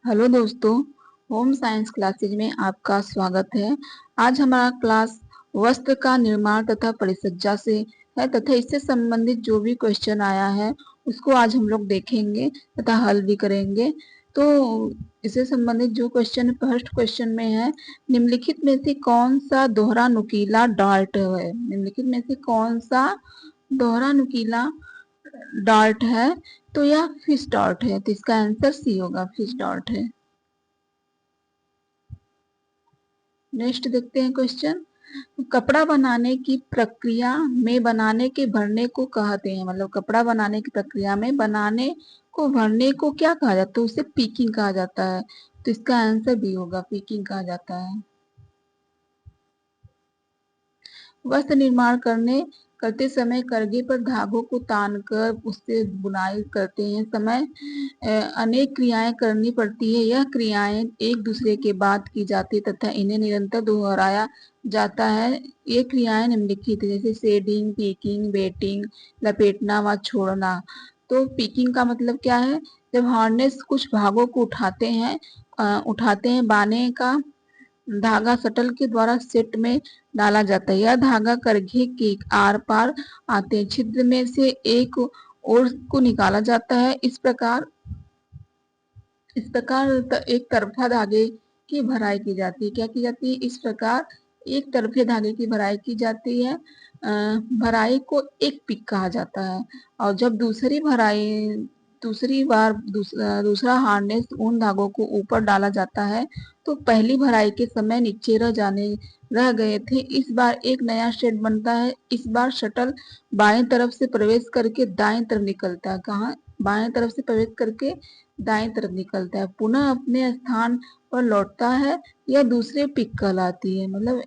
Hello दोस्तों, home science classes में आपका स्वागत है। आज हमारा क्लास वस्त्र का निर्माण तथा परिसज्जा से है तथा इससे संबंधित जो भी क्वेश्चन आया है उसको आज हम लोग देखेंगे तथा हल भी करेंगे। तो इससे संबंधित जो क्वेश्चन फर्स्ट क्वेश्चन में है, निम्नलिखित में से कौन सा दोहरा नुकीला डार्ट है? निम्नलिखित में से कौन सा दोहरा नुकीला डार्ट है? तो यह फिश डॉट है, तो इसका आंसर सी होगा, फिश डॉट है। नेक्स्ट देखते हैं क्वेश्चन। कपड़ा बनाने की प्रक्रिया में बनाने के भरने को कहते हैं, मतलब कपड़ा बनाने की प्रक्रिया में बनाने को भरने को क्या कहा जाता है? उसे पीकिंग कहा जाता है। तो इसका आंसर भी होगा, पीकिंग कहा जाता है। वस्त्र निर्माण करते समय करघे पर धागों को तानकर उससे बुनाई करते हैं समय अनेक क्रियाएं करनी पड़ती है। यह क्रियाएं एक दूसरे के बाद की जाती तथा इन्हें निरंतर दोहराया जाता है। ये क्रियाएं निम्नलिखित जैसे शेडिंग, पीकिंग, बेटिंग, लपेटना व छोड़ना। तो पीकिंग का मतलब क्या है? जब हार्नेस कुछ भागों को उठाते हैं बाने का धागा शटल के द्वारा सेट में डाला जाता है। यह धागा करघे के आर पार आते छिद्र में से एक ओर को निकाला जाता है। इस प्रकार एक तरफा धागे की भराई की जाती है। क्या की जाती है? इस प्रकार एक तरफे धागे की भराई की जाती है। भराई को एक पिक कहा जाता है। और जब दूसरा हार्नेस उन धागों को ऊपर डाला जाता है तो पहली भराई के समय नीचे रह गए थे। इस बार एक नया शेड बनता है। इस बार शटल बाएं तरफ से प्रवेश करके दाएं तरफ निकलता है। कहाँ? बाएं तरफ से प्रवेश करके दाएं तरफ निकलता है, पुनः अपने स्थान पर लौटता है। यह दूसरे पिक कहलाती है। मतलब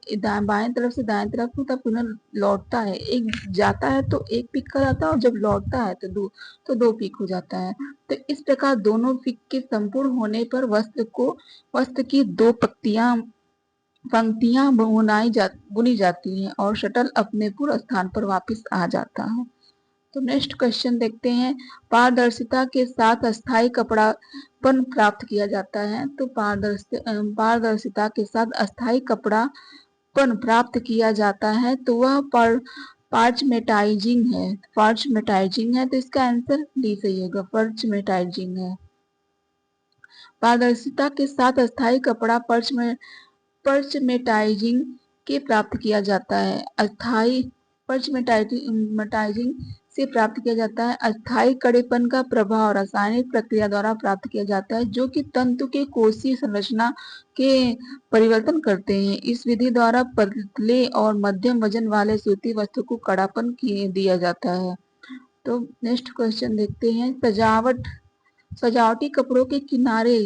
बाएं तरफ से दाएं तरफ होता, पुनः लौटता है। एक जाता है तो एक पिक कहलाता है और जब लौटता है तो दो पिक हो जाता है। तो इस प्रकार दोनों पिक के संपूर्ण होने पर वस्त्र की दो पंक्तियां बुनी जाती हैं और शटल अपने पूर्व स्थान पर वापस आ जाता है। तो नेक्स्ट क्वेश्चन देखते हैं। पारदर्शिता के साथ अस्थायी कपड़ापन प्राप्त किया जाता है। तो पारदर्शिता के साथ अस्थायी कपड़ापन प्राप्त किया जाता है तो वह पार्चमेटाइजिंग है। पार्चमेटाइजिंग है, तो इसका आंसर डी सही होगा, पार्चमेटाइजिंग है। पारदर्शिता के साथ अस्थायी कपड़ा पर्चमेटाइजिंग के प्राप्त किया जाता है। अस्थायी पर्चमेटाइजिंग से प्राप्त किया जाता है। अस्थायी कड़ेपन का प्रभाव रासायनिक प्रक्रिया द्वारा प्राप्त किया जाता है जो कि तंतु के कोशीय संरचना के परिवर्तन करते हैं। इस विधि द्वारा पतले और मध्यम वजन वाले सूती वस्त्र को कड़ापन दिया जाता है। तो नेक्स्ट क्वेश्चन देखते हैं। सजावटी कपड़ों के किनारे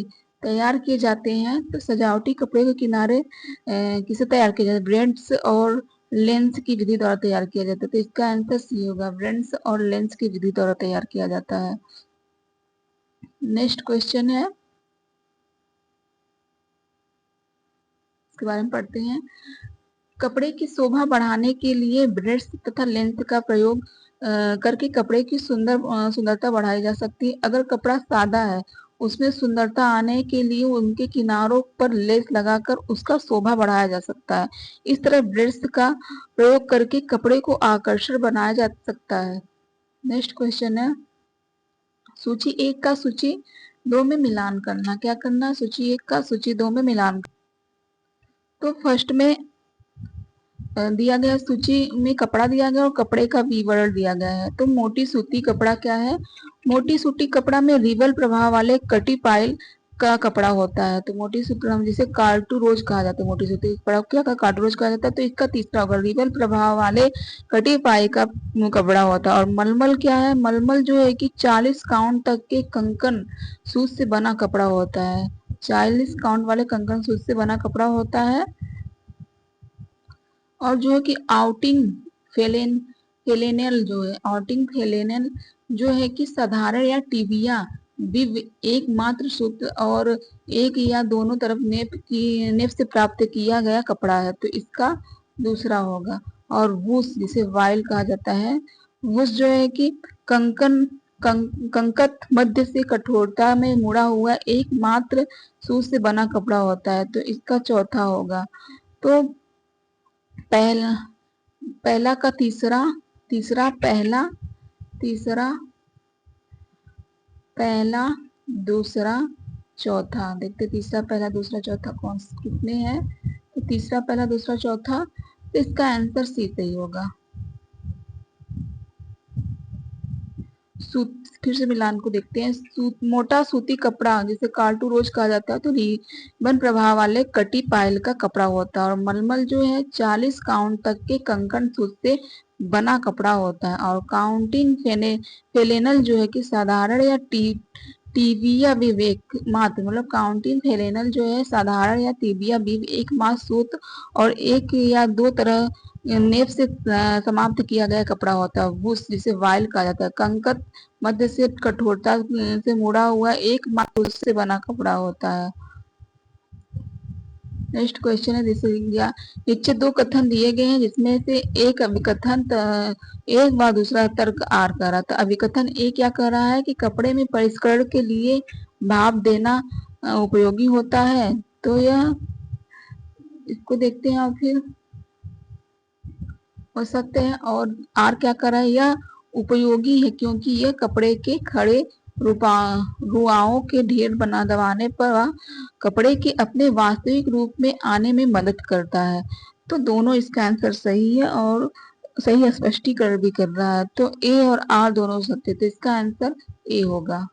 तैयार किए जाते हैं। तो सजावटी कपड़े के किनारे किसे तैयार किया जाता है? ब्रेड्स और लेंस की विधि द्वारा तैयार किया जाता है। तो इसका आंसर सी होगा, ब्रेड्स और लेंस की विधि द्वारा तैयार किया जाता है। नेक्स्ट क्वेश्चन है, इसके बारे में पढ़ते हैं। कपड़े की शोभा बढ़ाने के लिए ब्रेड्स तथा लेंस का प्रयोग करके कपड़े की सुंदरता बढ़ाई जा सकती है। अगर कपड़ा सादा है, उसमें सुंदरता आने के लिए उनके किनारों पर लेस लगाकर उसका शोभा बढ़ाया जा सकता है। इस तरह ब्रेड्स का प्रयोग करके कपड़े को आकर्षक बनाया जा सकता है। नेक्स्ट क्वेश्चन है, सूची 1 का सूची 2 में मिलान करना। क्या करना? सूची 1 का सूची 2 में मिलान। तो फर्स्ट में दिया गया, सूची में कपड़ा दिया गया और कपड़े का विवरण दिया गया है। तो मोटी सूती कपड़ा क्या है? मोटी सूती कपड़ा में रिवल प्रभाव वाले कटी पाइल का कपड़ा होता है। तो मोटी सूती जिसे कार्टुरोज कहा जाता है, मोटी सूती कपड़ा क्या कार्टुरोज कहा जाता है। तो इसका तीसरा होगा, रिवल प्रभाव वाले कटी पाई का कपड़ा होता है। और मलमल क्या है? मलमल जो है कि 40 काउंट तक के कंकन सूत से बना कपड़ा होता है। 40 काउंट वाले कंकन सूत से बना कपड़ा होता है। और जो है कि फेलेनल जो है, आउटिंग फेलेनल जो है कि साधारण या टिबिया विव एकमात्र सूत्र और एक या दोनों तरफ नेप से प्राप्त किया गया कपड़ा है। तो इसका दूसरा होगा। और वूस जिसे वाइल कहा जाता है, वूस जो है कि कंकन कंकत मध्य से कठोरता में मुड़ा हुआ एकमात्र सूत से बना कपड़ा होता है, तो इसका चौथा होगा। तो पहला पहला का तीसरा, तीसरा पहला, तीसरा पहला दूसरा चौथा। देखते तीसरा पहला दूसरा चौथा कौन कितने हैं, तो तीसरा पहला दूसरा चौथा, तो इसका आंसर सी सही होगा। सूत, फिर से मिलान को देखते हैं। मोटा सूती कपड़ा जिसे काल्टू रोज कहा जाता है, तो रिबन प्रभाव वाले कटी पायल का कपड़ा होता है। और मलमल जो है 40 काउंट तक के कंकण सूत से बना कपड़ा होता है। और काउंटिंग फेलेनल जो है कि साधारण या टीबिया विवेक मात्र, मतलब काउंटिंग फेलेनल जो है साधारण या टीबिया बीव एक मास सूत और एक या दो तरह नेप से समाप्त किया गया कपड़ा होता है, वुस जिसे वाइल कहा जाता है। कंकत मध्य से कठोरता से मुड़ा हुआ एक मास से बना कपड़ा होता है। नेक्स्ट क्वेश्चन है जैसे नीचे दो कथन दिए गए हैं जिसमें से एक अभिकथन एक व दूसरा तर्क आर कर रहा था। अभिकथन ए क्या कह रहा है कि कपड़े में परिष्करण के लिए भाप देना उपयोगी होता है, तो यह इसको देखते हैं और फिर हो सकते हैं। और आर क्या कर रहा है, यह उपयोगी है क्योंकि यह कपड़े के खड़े रुआओं के ढेर बना दबाने पर वह कपड़े के अपने वास्तविक रूप में आने में मदद करता है। तो दोनों इसका आंसर सही है और सही स्पष्टीकरण भी कर रहा है। तो ए और आर दोनों सत्य, तो इसका आंसर ए होगा।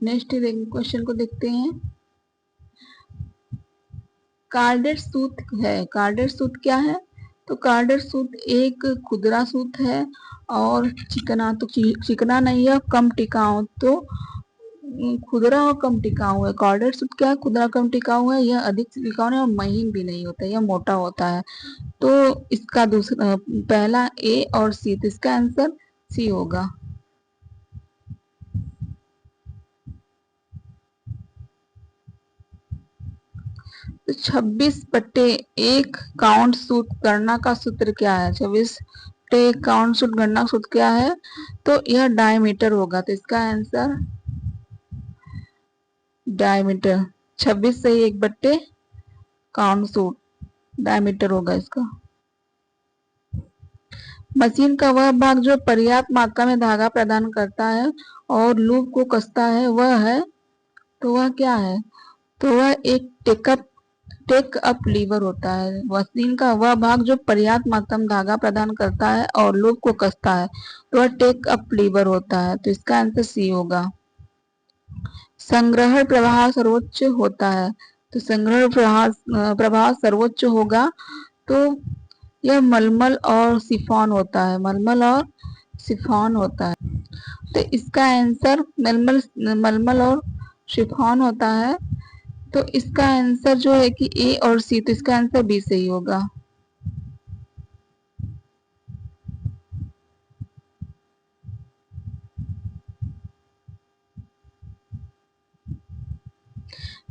नेक्स्ट क्वेश्चन को देखते हैं। कार्डेड सूत है। कार्डेड सूत क्या है, तो कार्डेड सूत एक खुदरा सूत है और चिकना, तो चिकना नहीं है, कम टिकाऊ, तो खुदरा और कम टिकाऊ है। कार्डेड सूत क्या है, खुदरा कम टिकाऊ है, यह अधिक टिकाऊ नहीं और महीन भी नहीं होता, यह मोटा होता है। तो इसका दूसरा पहला ए और सी, तो इसका आंसर सी होगा। तो 26/1 काउंट सूट गणना का सूत्र क्या है, 26/1 काउंट सूट गणना सूत्र क्या है, तो यह डायमीटर होगा। तो इसका आंसर डायमीटर, 26 से 1/1 काउंट सूट डायमीटर होगा इसका। मशीन का वह भाग जो पर्याप्त मात्रा में धागा प्रदान करता है और लूप को कसता है वह है, तो वह क्या है, तो वह एक टेक अप लीवर होता है। मशीन का वह भाग जो पर्याप्त मात्रा में धागा प्रदान करता है और लूप को कसता है, तो वह टेक अप लीवर होता है। तो इसका आंसर सी होगा। संग्रहण प्रवाह सर्वोच्च होता है, तो संग्रहण प्रवाह सर्वोच्च होगा, तो यह मलमल और सिफॉन होता है, मलमल और सिफॉन होता है। तो इसका आंसर मलमल और शिफॉन होता है। तो इसका आंसर जो है कि ए और सी, तो इसका आंसर बी सही होगा।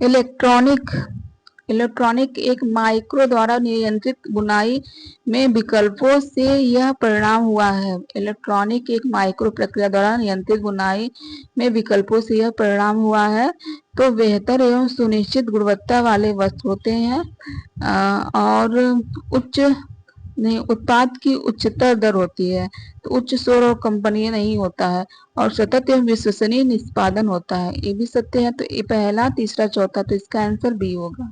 इलेक्ट्रॉनिक इलेक्ट्रॉनिक एक माइक्रो द्वारा नियंत्रित बुनाई में विकल्पों से यह परिणाम हुआ है। इलेक्ट्रॉनिक एक माइक्रो प्रक्रिया द्वारा नियंत्रित बुनाई में विकल्पों से यह परिणाम हुआ है, तो बेहतर एवं सुनिश्चित गुणवत्ता वाले वस्त्र होते हैं और उच्च नहीं उत्पाद की उच्चतर दर होती है, तो उच्च शोर और कंपनी नहीं होता है और सतत एवं विश्वसनीय निष्पादन होता है। ये भी सत्य है, तो ये पहला तीसरा चौथा, तो इसका आंसर बी होगा।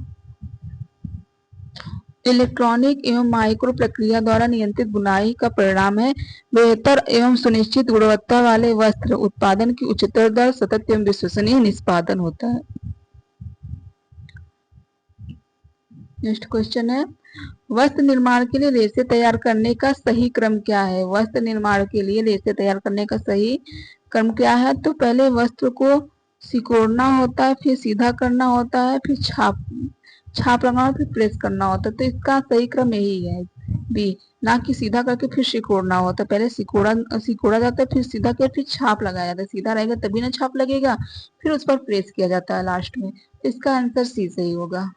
इलेक्ट्रॉनिक एवं माइक्रो प्रक्रिया द्वारा नियंत्रित बुनाई का परिणाम है बेहतर एवं सुनिश्चित गुणवत्ता वाले वस्त्र उत्पादन की उच्चतर दर, सतत एवं विश्वसनीय निष्पादन होता है। नेक्स्ट क्वेश्चन है, वस्त्र निर्माण के लिए रेशे तैयार करने का सही क्रम क्या है। वस्त्र निर्माण के लिए रेशे तैयार करने का सही क्रम क्या है, तो पहले वस्त्र को सिकोड़ना होता है, फिर सीधा करना होता है, फिर छाप लगाना, फिर प्रेस करना होता है। तो इसका सही क्रम यही है बी, ना कि सीधा करके फिर सिकोड़ना होता है। पहले सिकोड़ा जाता है, फिर सीधा कर, फिर छाप लगाया जाता है, सीधा रहेगा तभी ना छाप लगेगा, फिर उस पर प्रेस किया जाता है लास्ट में। इसका आंसर सी सही होगा।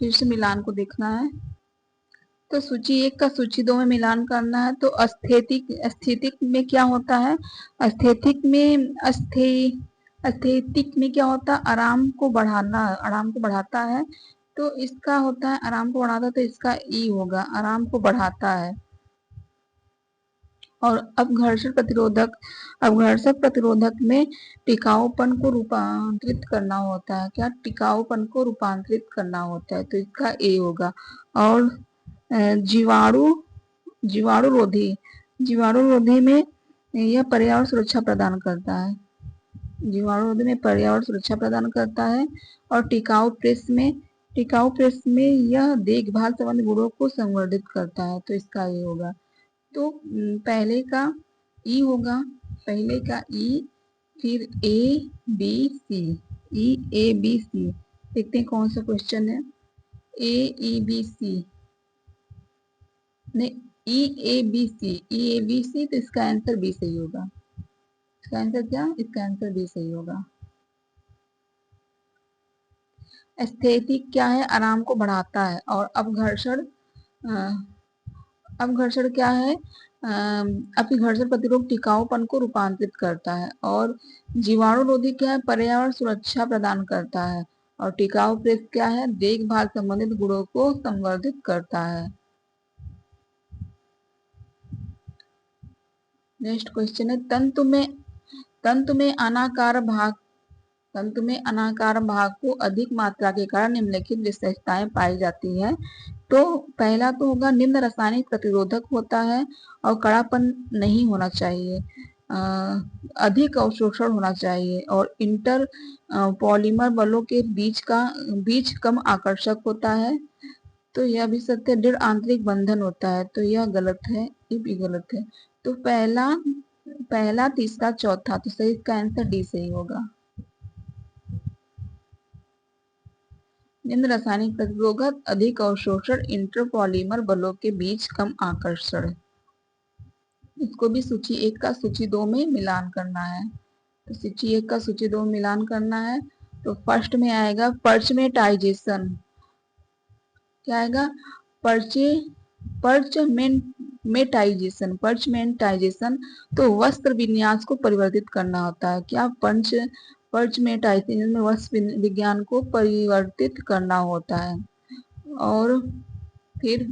फिर से मिलान को देखना है। तो सूची 1 का सूची 2 में मिलान करना है। तो स्थैतिक में क्या होता है? स्थैतिक में क्या होता है? आराम को बढ़ाता है। तो इसका होता है आराम को बढ़ाता है, तो इसका ई होगा, आराम को बढ़ाता है। और अपघर्षक प्रतिरोधक में टिकाऊपन को रूपांतरित करना होता है। क्या? टिकाऊपन को रूपांतरित करना होता है, तो इसका ए होगा। और जीवाणुरोधी में यह पर्यावरण सुरक्षा प्रदान करता है। जीवाणुरोधी में पर्यावरण सुरक्षा प्रदान करता है। और टिकाऊ प्रेस में यह देखभाल संबंधी गुणों को संवर्धित करता है, तो इसका ये होगा। तो पहले का ई होगा, पहले का ई, फिर A B C, E A B C. देखते हैं कौन सा क्वेश्चन है। ए ई बी सी, नहीं, ई ए बी सी, तो इसका आंसर बी सही होगा। इसका आंसर क्या? इसका आंसर बी सही होगा। एस्थेटिक क्या है? आराम को बढ़ाता है। और अपघर्षण क्या है? अपघर्षण प्रतिरोध टिकाऊपन को रूपांतरित करता है। और जीवाणुरोधी क्या है? पर्यावरण सुरक्षा प्रदान करता है। और टिकाऊ प्रेस क्या है? देखभाल संबंधित गुणों को संवर्धित करता है। नेक्स्ट क्वेश्चन है, तंतु में अनाकार भाग को अधिक मात्रा के कारण निम्नलिखित विशेषताएं पाई जाती है। तो पहला तो होगा निम्न रासायनिक प्रतिरोधक होता है और कड़ापन नहीं होना चाहिए, अधिक अवशोषण होना चाहिए, और इंटर पॉलीमर बलों के बीच कम आकर्षक होता है। तो यह भी सत्य। दृढ़ आंतरिक बंधन होता है, तो यह गलत है, ये भी गलत है। तो पहला तीसरा चौथा, तो सही इसका आंसर डी सही होगा। निम्न रासायनिक प्रतिरोधक, अधिक अवशोषण, इंटरपॉलीमर बलों के बीच कम आकर्षण। इसको भी सूची 1 का सूची 2 में मिलान करना है। तो सूची 1 का सूची 2 में मिलान करना है। तो फर्स्ट में आएगा पर्चमेटाइजेशन। क्या आएगा? पर्चमेंटाइजेशन। तो वस्त्र विन्यास को परिवर्तित करना होता है। क्या? पर्चमेटाइजेशन में वस्त्र विज्ञान को परिवर्तित करना होता है। और फिर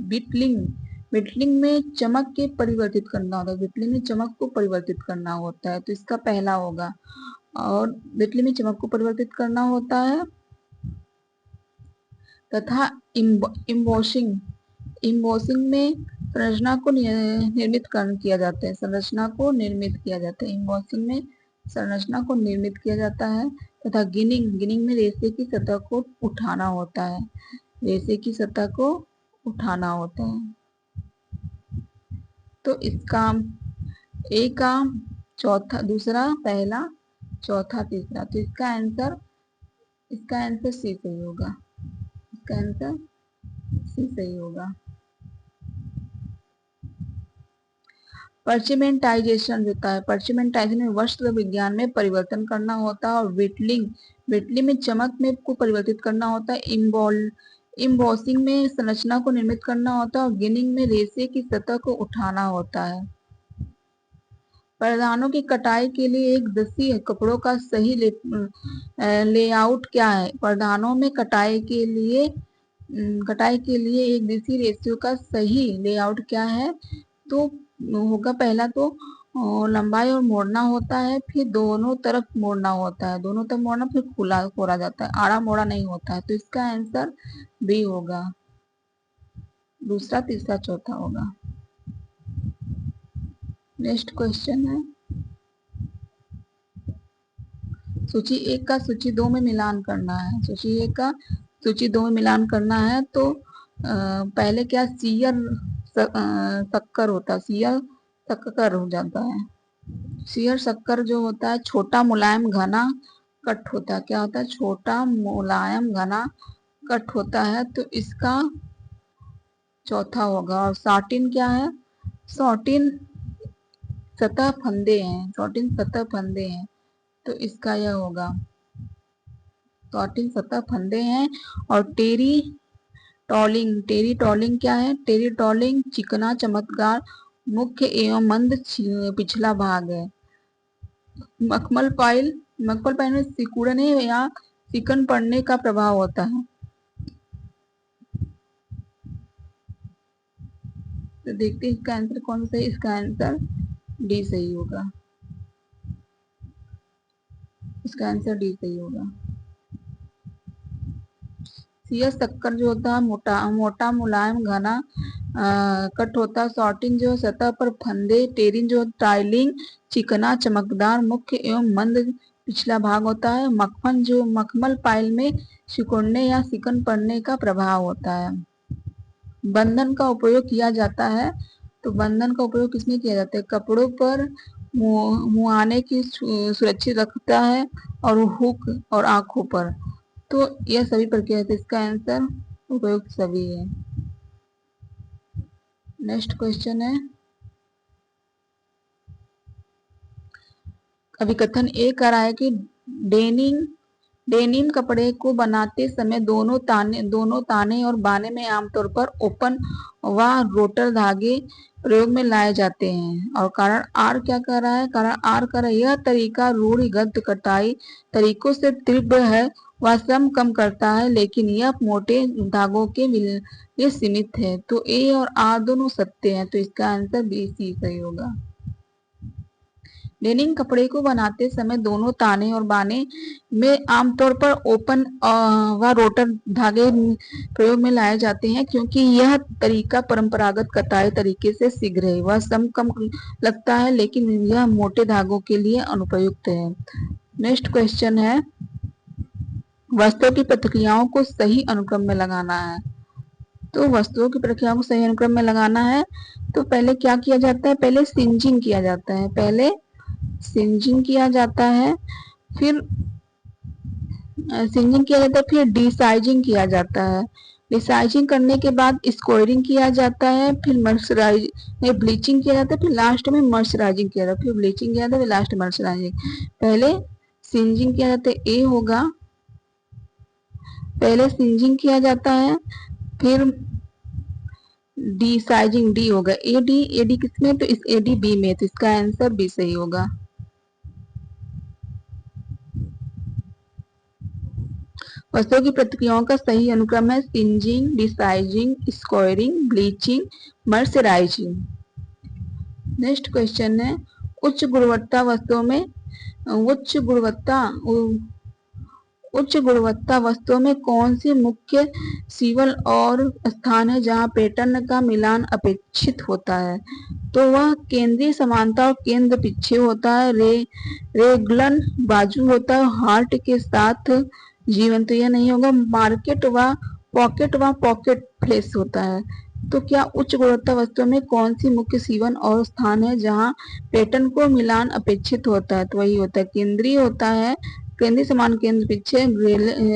बिटलिंग में चमक के परिवर्तित करना होता है। बिटलिंग में चमक को परिवर्तित करना होता है, तो इसका पहला होगा। और बिटलिंग में चमक को परिवर्तित करना होता है। तथा इम्बोसिंग में संरचना को निर्मित किया जाता है। इम्बोसिंग में संरचना को निर्मित किया जाता है। तथा गिनिंग में रेशे की सतह को उठाना होता है। रेशे की सतह को उठाना होता है। तो इसका ए का चौथा, दूसरा, पहला, चौथा, तीसरा, तो इसका आंसर सी सही होगा। इसका आंसर सी सही होगा। पर्चमेंटाइजेशन होता है। पर्चमेंटाइजेशन में वस्त्र विज्ञान में परिवर्तन करना होता है। और विटलिंग में चमक में को परिवर्तित करना होता है। इम्बॉसिंग में संरचना को निर्मित करना होता है। और गिनिंग में रेशे की सतह को उठाना होता है। परिधानों की कटाई के लिए एक दसी कपड़ों का सही लेआउट क्या है? परिधानों में कटाई के लिए एक दिशी रेशियो का सही लेआउट क्या है? तो होगा, पहला तो लंबाई और मोड़ना होता है, फिर दोनों तरफ मोड़ना होता है, दोनों तरफ मोड़ना, फिर खुला खोला जाता है, आड़ा मोड़ा नहीं होता है। तो इसका आंसर बी होगा, दूसरा, तीसरा, चौथा होगा। नेक्स्ट क्वेश्चन है, सूची 1 का सूची 2 में मिलान करना है। सूची 1 का सूची 2 में मिलान करना है। तो पहले क्या? शक्कर होता है, सीयर शक्कर हो जाता है। सीयर शक्कर जो होता है छोटा मुलायम घना कट होता है। क्या होता है? छोटा मुलायम घना कट होता है, तो इसका चौथा होगा। और साटिन क्या है? साटिन सतह फंदे हैं, तो इसका यह होगा। साटिन सतह फंदे हैं। और टॉलिंग, टेरिटॉलिंग क्या है? टेरिटॉलिंग चिकना चमकदार मुख्य एवं मंद पिछला भाग है। मखमल पाइल, मखमल पाइल में सिकुड़ने या चिकन पड़ने का प्रभाव होता है। तो देखते हैं इसका आंसर कौन सा है। इसका आंसर डी सही होगा। इसका आंसर डी सही होगा। सीएस शक्कर जो होता है मोटा मोटा मुलायम घना कट होता है। सॉर्टिंग जो सतह पर फंदे। टेरिन जो टाइलिंग चिकना चमकदार मुख्य एवं मंद पिछला भाग होता है। मखमल जो मखमल पाइल में सिकुड़ने या सिकन पड़ने का प्रभाव होता है। बंधन का उपयोग किया जाता है। तो बंधन का उपयोग किसमें किया जाता है? कपड़ों पर मुहाने की सुरक्षित रखता है और हुक और आंखों पर। तो यह सभी प्रक्रिया है। इसका आंसर उपयुक्त सभी है। नेक्स्ट क्वेश्चन है, अभिकथन ए कह रहा है कि डेनिम कपड़े को बनाते समय दोनों ताने और बाने में आमतौर पर ओपन व रोटर धागे प्रयोग में लाए जाते हैं। और कारण आर क्या कर रहा है? कारण आर कर रहा है यह तरीका रूढ़िगत कटाई तरीकों से तीव्र है, वह श्रम कम करता है, लेकिन यह मोटे धागों के लिए सीमित है। तो ए और आर दोनों सत्य हैं। तो इसका आंसर बी सी सही होगा। डेनिम कपड़े को बनाते समय दोनों ताने और बाने में आमतौर पर ओपन व रोटर धागे प्रयोग में लाए जाते हैं, क्योंकि यह तरीका परंपरागत कटाई तरीके से शीघ्र है, वह श्रम कम लगता है, लेकिन यह मोटे धागों के लिए अनुपयुक्त है। नेक्स्ट क्वेश्चन है, वस्तुओं की प्रक्रियाओं को सही अनुक्रम में लगाना है। तो वस्तुओं की प्रक्रियाओं को सही अनुक्रम में लगाना है तो पहले क्या किया जाता है? पहले सिंजिंग किया जाता है। पहले सिंजिंग किया जाता है, फिर सिंजिंग किया जाता है, फिर डिसाइजिंग किया जाता है। डिसाइजिंग करने के बाद स्कोरिंग किया जाता है, फिर ब्लीचिंग किया जाता है, फिर लास्ट में मर्सराइजिंग किया जाता है। फिर ब्लीचिंग किया जाता है, फिर लास्ट मर्सराइजिंग। पहले सिंजिंग किया जाता है, ए होगा। पहले सिंजिंग किया जाता है, फिर डिसाइजिंग डी होगा। एडी किसमें? तो इस एडी बी में। तो इसका आंसर बी सही होगा। वस्तुओं की प्रतिक्रियाओं का सही अनुक्रम है singeing, desizing, scouring, bleaching, mercerising. Next question है, उच्च गुणवत्ता वस्तुओं में उच्च गुणवत्ता वस्तुओं में कौन सी मुख्य सीवल और स्थान है जहां पैटर्न का मिलान अपेक्षित होता है? तो वह केंद्रीय समानता और केंद्र पीछे होता है, रेगलन बाजू होता है, हार्ट के साथ जीवन। तो यह नहीं होगा। मार्केट व पॉकेट फ्लेस होता है। तो क्या उच्च गुणवत्ता वस्तुओं में कौन सी मुख्य सीवन और स्थान है जहां पैटर्न को मिलान अपेक्षित होता है? तो वही होता है केंद्रीय होता है, केंद्रीय समान केंद्र पीछे,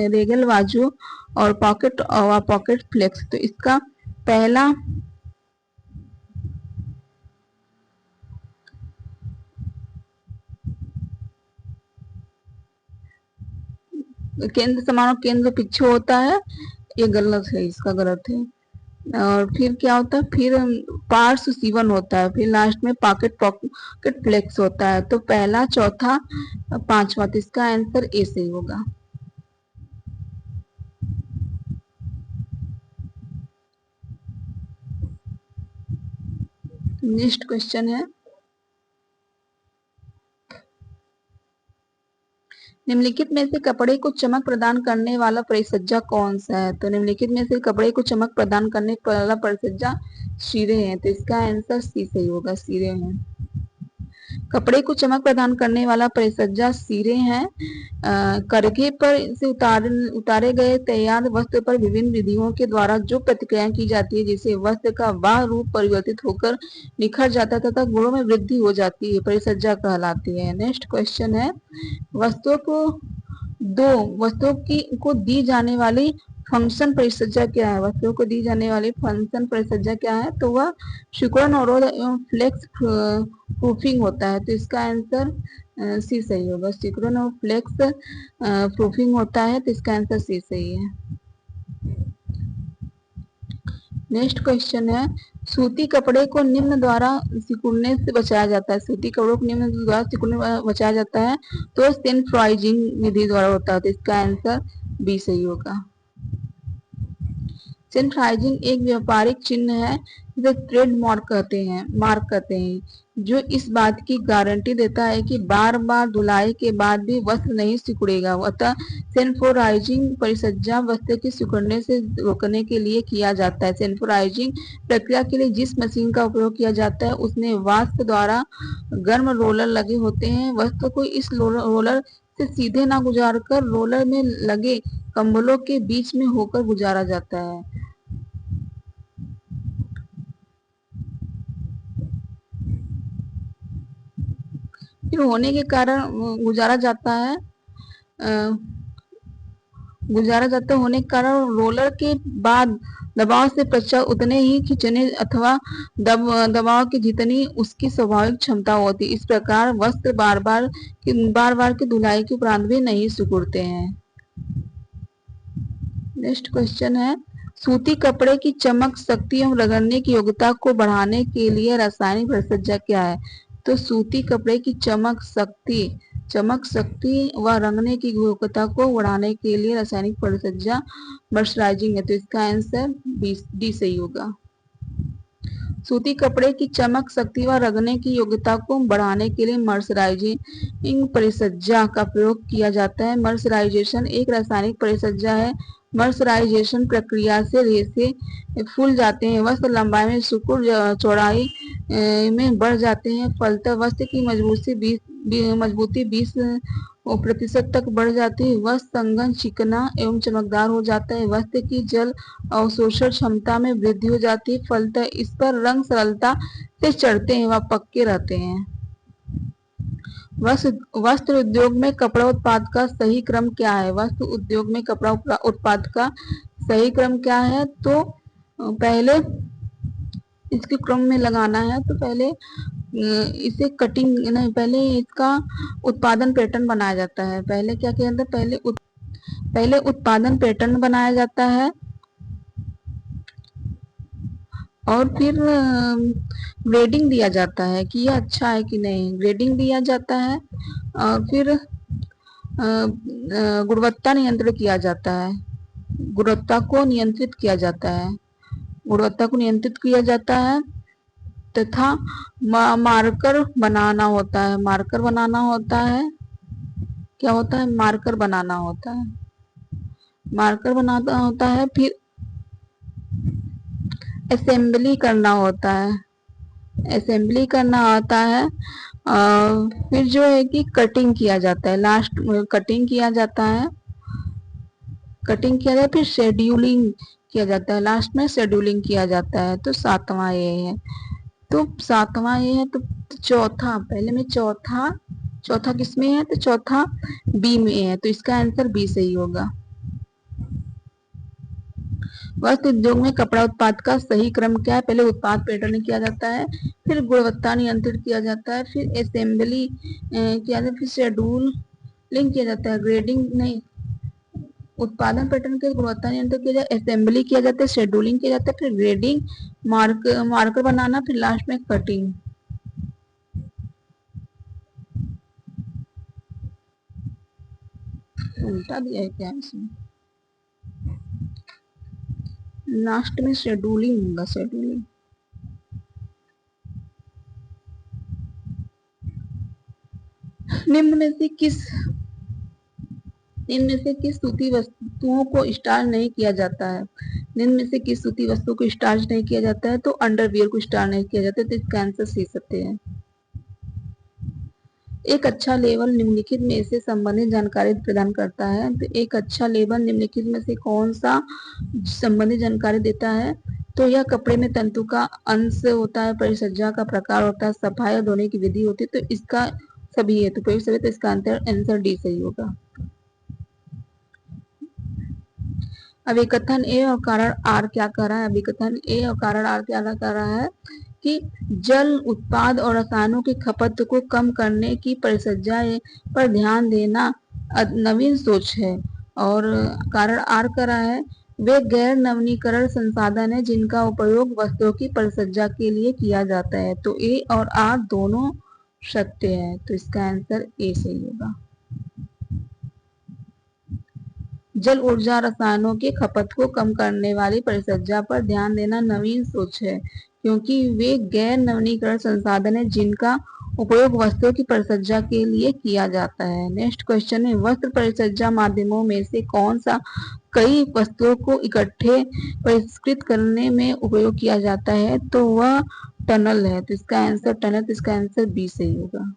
रेगल बाजू और पॉकेट फ्लेक्स। तो इसका पहला केंद्र समान और केंद्र पीछे होता है, ये गलत है, इसका गलत है। और फिर क्या होता है? फिर पार्श्व सीवन होता है, फिर लास्ट में पॉकेट फ्लेक्स होता है। तो पहला, चौथा, पांचवा। तो इसका आंसर ए सही होगा। नेक्स्ट क्वेश्चन है, निम्नलिखित में से कपड़े को चमक प्रदान करने वाला परिसज्जा कौन सा है? तो निम्नलिखित में से कपड़े को चमक प्रदान करने वाला परिसज्जा सिरे हैं। तो इसका आंसर सी सही होगा, सिरे हैं। कपड़े को चमक प्रदान करने वाला परिसज्जा सिरे हैं। करघे पर से उतारे गए तैयार वस्त्र पर विभिन्न विधियों के द्वारा जो प्रतिक्रियाएं की जाती है, जिससे वस्त्र का वह रूप परिवर्तित होकर निखर जाता है तथा गुणों में वृद्धि हो जाती है, परिसज्जा कहलाती है। नेक्स्ट क्वेश्चन है, वस्तुओं को दी जाने वाली फंक्शन परिसज्जा क्या है? वस्तुओं को दी जाने वाली फंक्शन परिसज्जा क्या है? तो वह सिकुड़न अवरोध एवं फ्लेक्स प्रूफिंग होता है। तो इसका आंसर सी सही होगा। सिकुड़न और फ्लेक्स प्रूफिंग होता है। तो इसका आंसर सी सही है। नेक्स्ट क्वेश्चन है, सूती कपड़े को निम्न द्वारा सिकुड़ने से बचाया जाता है। सूती कपड़ों को निम्न द्वारा सिकुड़ने बचाया जाता है तो सेल्फ विधि द्वारा होता है। तो इसका आंसर बी सही होगा। सेल्फ एक व्यापारिक चिन्ह है जिसे ट्रेड मार्क कहते हैं, जो इस बात की गारंटी देता है कि बार बार धुलाई के बाद भी वस्त्र नहीं सिकुड़ेगा। अतः सेल्फ परिसज्जा वस्त्र के सिकुड़ने से रोकने के लिए किया जाता है। सेल्फ प्रक्रिया के लिए जिस मशीन का उपयोग किया जाता है उसमें वाष्प द्वारा गर्म रोलर लगे होते हैं। वस्त्र को इस रोलर से सीधे ना गुजार कर रोलर में लगे कंबलों के बीच में होकर गुजारा जाता है। फिर होने के कारण गुजारा जाता है होने के कारण रोलर के बाद दबाव से त्वचा उतने ही खींचने अथवा दबाव की जितनी उसकी स्वाभाविक क्षमता होती। इस प्रकार वस्त्र बार बार की धुलाई के उपरांत भी नहीं सिकुड़ते हैं। नेक्स्ट क्वेश्चन है, सूती कपड़े की चमक, शक्ति एवं रगड़ने की योग्यता को बढ़ाने के लिए रासायनिक परिचर्या क्या है? तो सूती कपड़े की चमक, शक्ति व रंगने की योग्यता को बढ़ाने के लिए रासायनिक परिचर्या मर्सराइजिंग है। तो इसका आंसर डी सही होगा। सूती कपड़े की चमक, शक्ति व रंगने की योग्यता को बढ़ाने के लिए मर्सराइजिंग परिचर्या का प्रयोग किया जाता है। मर्सराइजेशन एक रासायनिक परिचर्या है। मर्सराइजेशन प्रक्रिया से रेशे फूल जाते हैं, वस्त्र लंबाई में सिकुड़ चौड़ाई में बढ़ जाते हैं, फलतः वस्त्र की मजबूती 20% तक बढ़ जाती है, वस्त्र संघन, चिकना एवं चमकदार हो जाता है, वस्त्र की जल अवशोषण क्षमता में वृद्धि हो जाती है, फलतः इस पर रंग सरलता से चढ़ते हैं व पक्के रहते हैं। वस्त्र उद्योग में कपड़ा उत्पाद का सही क्रम क्या है? वस्त्र उद्योग में कपड़ा उत्पाद का सही क्रम क्या है? तो पहले इसके क्रम में लगाना है तो पहले इसे कटिंग नहीं, पहले इसका उत्पादन पैटर्न बनाया जाता है। पहले क्या किया जाता है? पहले उत्पादन पैटर्न बनाया जाता है और फिर ग्रेडिंग दिया जाता है कि यह अच्छा है कि नहीं, ग्रेडिंग दिया जाता है और फिर गुणवत्ता नियंत्रण किया जाता है, गुणवत्ता को नियंत्रित किया जाता है तथा मार्कर बनाना होता है। क्या होता है? मार्कर बनाना होता है, फिर असेंबली करना होता है, फिर जो है कि कटिंग किया जाता है, लास्ट में कटिंग किया जाता है, फिर शेड्यूलिंग किया जाता है, लास्ट में शेड्यूलिंग किया जाता है। तो सातवां ये है। तो चौथा, पहले में चौथा किस में है? तो चौथा बी में है। तो इसका आंसर बी सही होगा। वस्त्र उद्योग में कपड़ा उत्पाद का सही क्रम क्या है? पहले उत्पाद पैटर्न किया जाता है, फिर गुणवत्ता नियंत्रित किया जाता है, फिर असेंबली किया जाता है, फिर शेड्यूलिंग किया जाता है, ग्रेडिंग नहीं, उत्पादन पैटर्न के गुणवत्ता नियंत्रित किया जाता है, असेंबली किया जाता है, शेड्यूलिंग किया जाता है, फिर ग्रेडिंग, मार्कर बनाना, फिर लास्ट में कटिंग। उल्टा दिया है क्या इसमें? लास्ट में शेड्यूलिंग होगा, शेड्यूलिंग। निम्न में से किस सूती वस्तुओं को स्टार्च नहीं किया जाता है? निम्न में से किस सूती वस्तु को स्टार्च नहीं किया जाता है? तो अंडरवियर को स्टार्च नहीं किया जाता है। तो इसका आंसर सी सकते हैं। एक अच्छा लेबल निम्नलिखित में से संबंधित जानकारी प्रदान करता है। तो एक अच्छा लेबल निम्नलिखित में से कौन सा संबंधित जानकारी देता है? तो यह कपड़े में तंतु का अंश होता है, परिसज्जा का प्रकार होता है, सफाई और धोने की विधि होती है। तो इसका सभी है, तो इसका आंसर डी सही होगा। अभिकथन ए और कारण आर क्या कर रहा है? अभिकथन ए और कारण आर क्या कर रहा है कि जल, उत्पाद और रसायनों की खपत को कम करने की परिचर्या पर ध्यान देना नवीन सोच है। और कारण आर कर रहा है वे गैर नवीनीकरण संसाधन है जिनका उपयोग वस्तुओं की परिचर्या के लिए किया जाता है। तो ए और आर दोनों सत्य है, तो इसका आंसर ए सही होगा। जल ऊर्जा रसायनों की खपत को कम करने वाली परिचर्या पर ध्यान देना नवीन सोच है, क्योंकि वे गैर नवीनीकरण संसाधन है जिनका उपयोग वस्तुओं की परिचर्या के लिए किया जाता है। नेक्स्ट क्वेश्चन है, वस्त्र परिचर्या माध्यमों में से कौन सा कई वस्तुओं को इकट्ठे परिष्कृत करने में उपयोग किया जाता है? तो वह टनल है, तो इसका आंसर टनल, तो इसका आंसर बी सही होगा।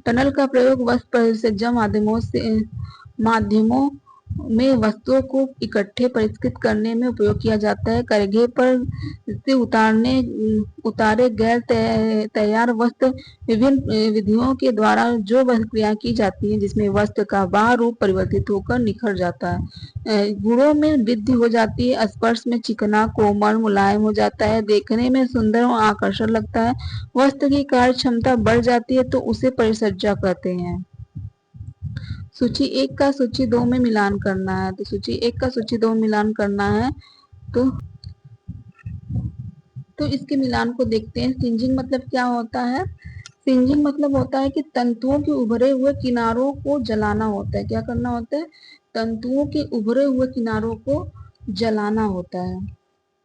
टनल का प्रयोग वस्त्र परिचर्या माध्यमों में वस्तुओं को इकट्ठे परिष्कृत करने में उपयोग किया जाता है। करघे पर से उतारे गैर तैयार वस्त्र विभिन्न विधियों के द्वारा जो क्रिया की जाती है जिसमें वस्त्र का बाहर रूप परिवर्तित होकर निखर जाता है, गुणों में वृद्धि हो जाती है, स्पर्श में चिकना कोमल मुलायम हो जाता है, देखने में सुंदर और आकर्षक लगता है, वस्त्र की कार्य क्षमता बढ़ जाती है, तो उसे परिचर्या कहते हैं। सूची 1 का सूची 2 में मिलान करना है, तो सूची 1 का सूची 2 में मिलान करना है। तो इसके मिलान को देखते हैं। सिंजिंग मतलब क्या होता है? सिंजिंग मतलब होता है कि तंतुओं के उभरे हुए किनारों को जलाना होता है। क्या करना होता है? तंतुओं के उभरे हुए किनारों को जलाना होता है।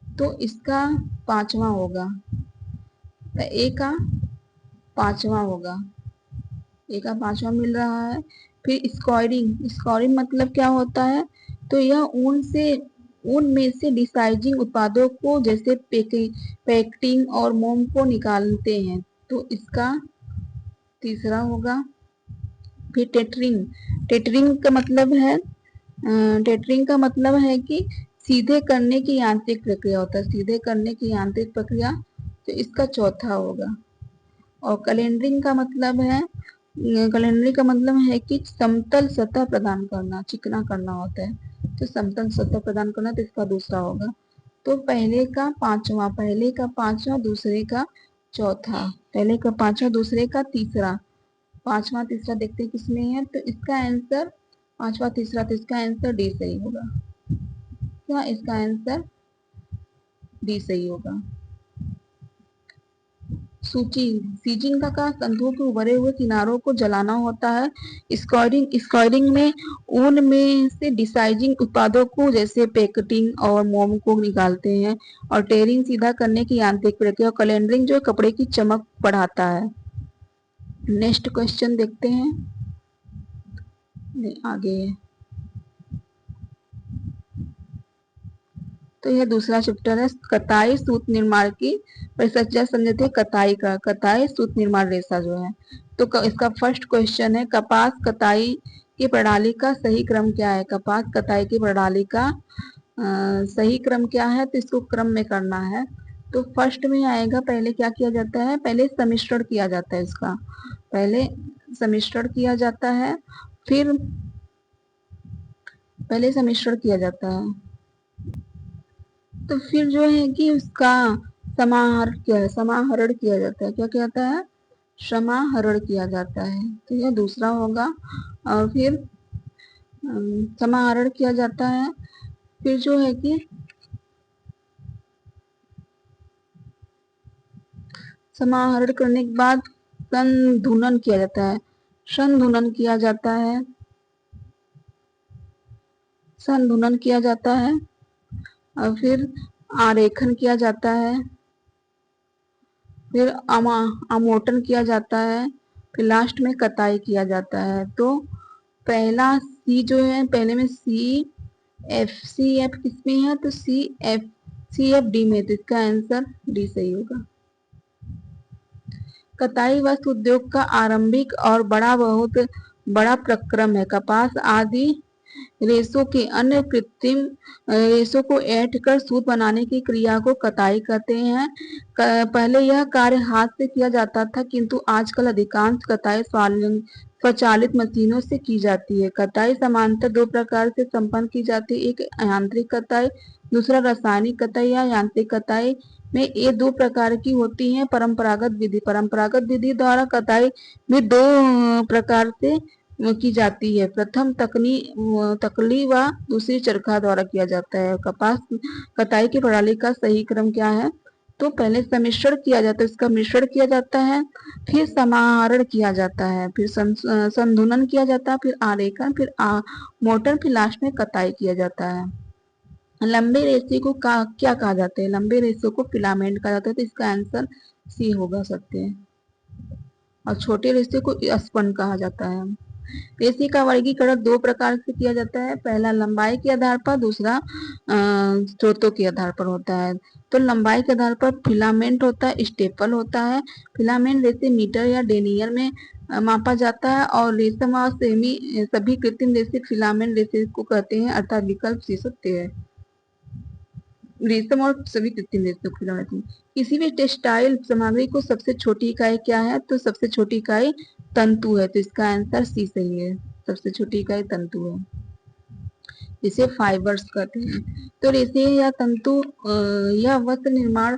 तो इसका 5वां होगा, ए का 5वां होगा, ए का 5वां मिल रहा है। फिर स्कॉरिंग, स्कॉरिंग मतलब क्या होता है? तो यह ऊन में से डिसाइजिंग उत्पादों को जैसे पैकेटिंग और मोम को निकालते हैं, तो इसका 3रा होगा। फिर टेटरिंग, टेटरिंग का मतलब है कि सीधे करने की यांत्रिक प्रक्रिया होता है, सीधे करने की यांत्रिक प्रक्रिया, तो इसका 4था होगा। और कैलेंडरिंग का मतलब है कि समतल सतह प्रदान करना, चिकना करना होता है, तो समतल सतह प्रदान करना, तो इसका 2रा होगा। तो पहले का 5वां, दूसरे का 4था, पहले का 5वां, दूसरे का 3रा, 5वां 3रा देखते हैं किसमें है, तो इसका आंसर 5वां 3रा, तो इसका आंसर डी सही होगा। क्या इसका आंसर डी सही होगा। सीजिंग का तंतुओं के उभरे हुए किनारों को जलाना होता है। स्क्वायरिंग में ऊन में से डिसाइजिंग उत्पादों को जैसे पैकेटिंग और मोम को निकालते हैं। और टेरिंग सीधा करने की यांत्रिक प्रक्रिया। और कैलेंडरिंग जो कपड़े की चमक बढ़ाता है। नेक्स्ट क्वेश्चन देखते हैं, आगे तो यह दूसरा चैप्टर है, कताई सूत निर्माण की परिचर्या समझते हैं। कताई सूत निर्माण रेशा जो है, तो इसका फर्स्ट क्वेश्चन है, कपास कताई की प्रणाली का सही क्रम क्या है? कपास कताई की प्रणाली का सही क्रम क्या है? तो इसको क्रम में करना है। तो फर्स्ट में आएगा, पहले क्या किया जाता है? पहले सम्मिश्रण किया जाता है, इसका पहले सम्मिश्रण किया जाता है, फिर पहले सम्मिश्रण किया जाता है, तो फिर जो है कि उसका समाहरण किया जाता है। क्या कहता है? समाहरण किया जाता है, तो यह दूसरा होगा। और फिर समाहरण किया जाता है, फिर जो है कि समाहरण करने के बाद संधुलन किया जाता है, संधुलन किया जाता है, संधुलन किया जाता है, और फिर आरेखन किया जाता है, फिर आमोटन किया जाता है, फिर लास्ट में कताई किया जाता है। तो पहला सी जो है, पहले में सी एफ किसमें है? तो सी एफ डी में, तो इसका आंसर डी सही होगा। कताई वस्त्र उद्योग का आरंभिक और बहुत बड़ा प्रक्रम है। कपास आदि रेशों के अन्य कृत्रिम रेशों को ऐंठ कर सूत बनाने की क्रिया को कताई कहते हैं। पहले यह कार्य हाथ से किया जाता था, किंतु आजकल अधिकांश कताई स्वचालित मशीनों से की जाती है। कताई समांतर 2 प्रकार से संपन्न की जाती है, एक यांत्रिक कताई, दूसरा रासायनिक कताई या यांत्रिक कताई में ये 2 प्रकार की होती है। परंपरागत विधि द्वारा कताई भी 2 प्रकार से की जाती है। प्रथम तकली व दूसरी चरखा द्वारा किया जाता है। कपास कटाई की प्रणाली का सही क्रम क्या है? तो पहले सम्मिश्रण किया जाता है, इसका मिश्रण किया जाता है, फिर समाहरण किया जाता है, फिर संधुनन किया जाता है, फिर आरेखन, फिर मोटर, फिर लास्ट में कटाई किया जाता है। लंबे रेशे को क्या कहा जाता है? लंबे रेशे को फिलामेंट कहा जाता है, तो इसका आंसर सी होगा सकते हैं। और छोटे रेशे को स्पंज कहा जाता है। रेशे का वर्गीकरण दो प्रकार से किया जाता है, पहला लंबाई के आधार पर, दूसरा स्रोतों के आधार पर होता है। तो लंबाई के आधार पर फिलामेंट होता है, स्टेपल होता है। फिलामेंट रेशे मीटर या डेनियर में मापा जाता है, और रेशम और सेमी सभी कृत्रिम रेशे फिलामेंट रेशे को कहते हैं, अर्थात विकल्प सी सत्य है। रेशम और सभी कृत्रिम रेशे को फिलामेंट। किसी भी टेक्सटाइल सामग्री को सबसे छोटी इकाई क्या है? तो सबसे छोटी इकाई तंतु है, तो इसका आंसर सी सही है। सबसे छोटी इकाई तंतु है, इसे फाइबर्स कहते हैं। तो रेशे या तंतु या वस्त्र निर्माण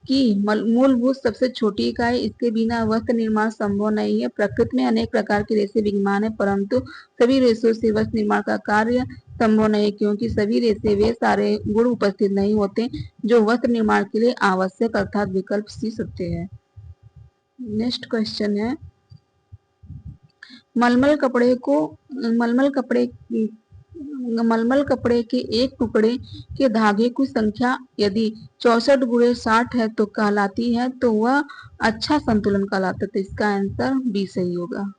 की मूलभूत सबसे छोटी इकाई, इसके बिना वस्त्र निर्माण संभव नहीं है। प्रकृति में अनेक प्रकार के रेशे विद्यमान है, परंतु सभी रेशों से वस्त्र निर्माण का कार्य संभव नहीं, क्योंकि सभी रेशे वे सारे गुण उपस्थित नहीं होते जो वस्त्र निर्माण के लिए आवश्यक, अर्थात विकल्प सी सत्य है। नेक्स्ट क्वेश्चन है, मलमल कपड़े के एक टुकड़े के धागे की संख्या यदि 64 गुणे 60 है तो कहलाती है, तो वह अच्छा संतुलन कहलाता है, तो इसका आंसर बी सही होगा।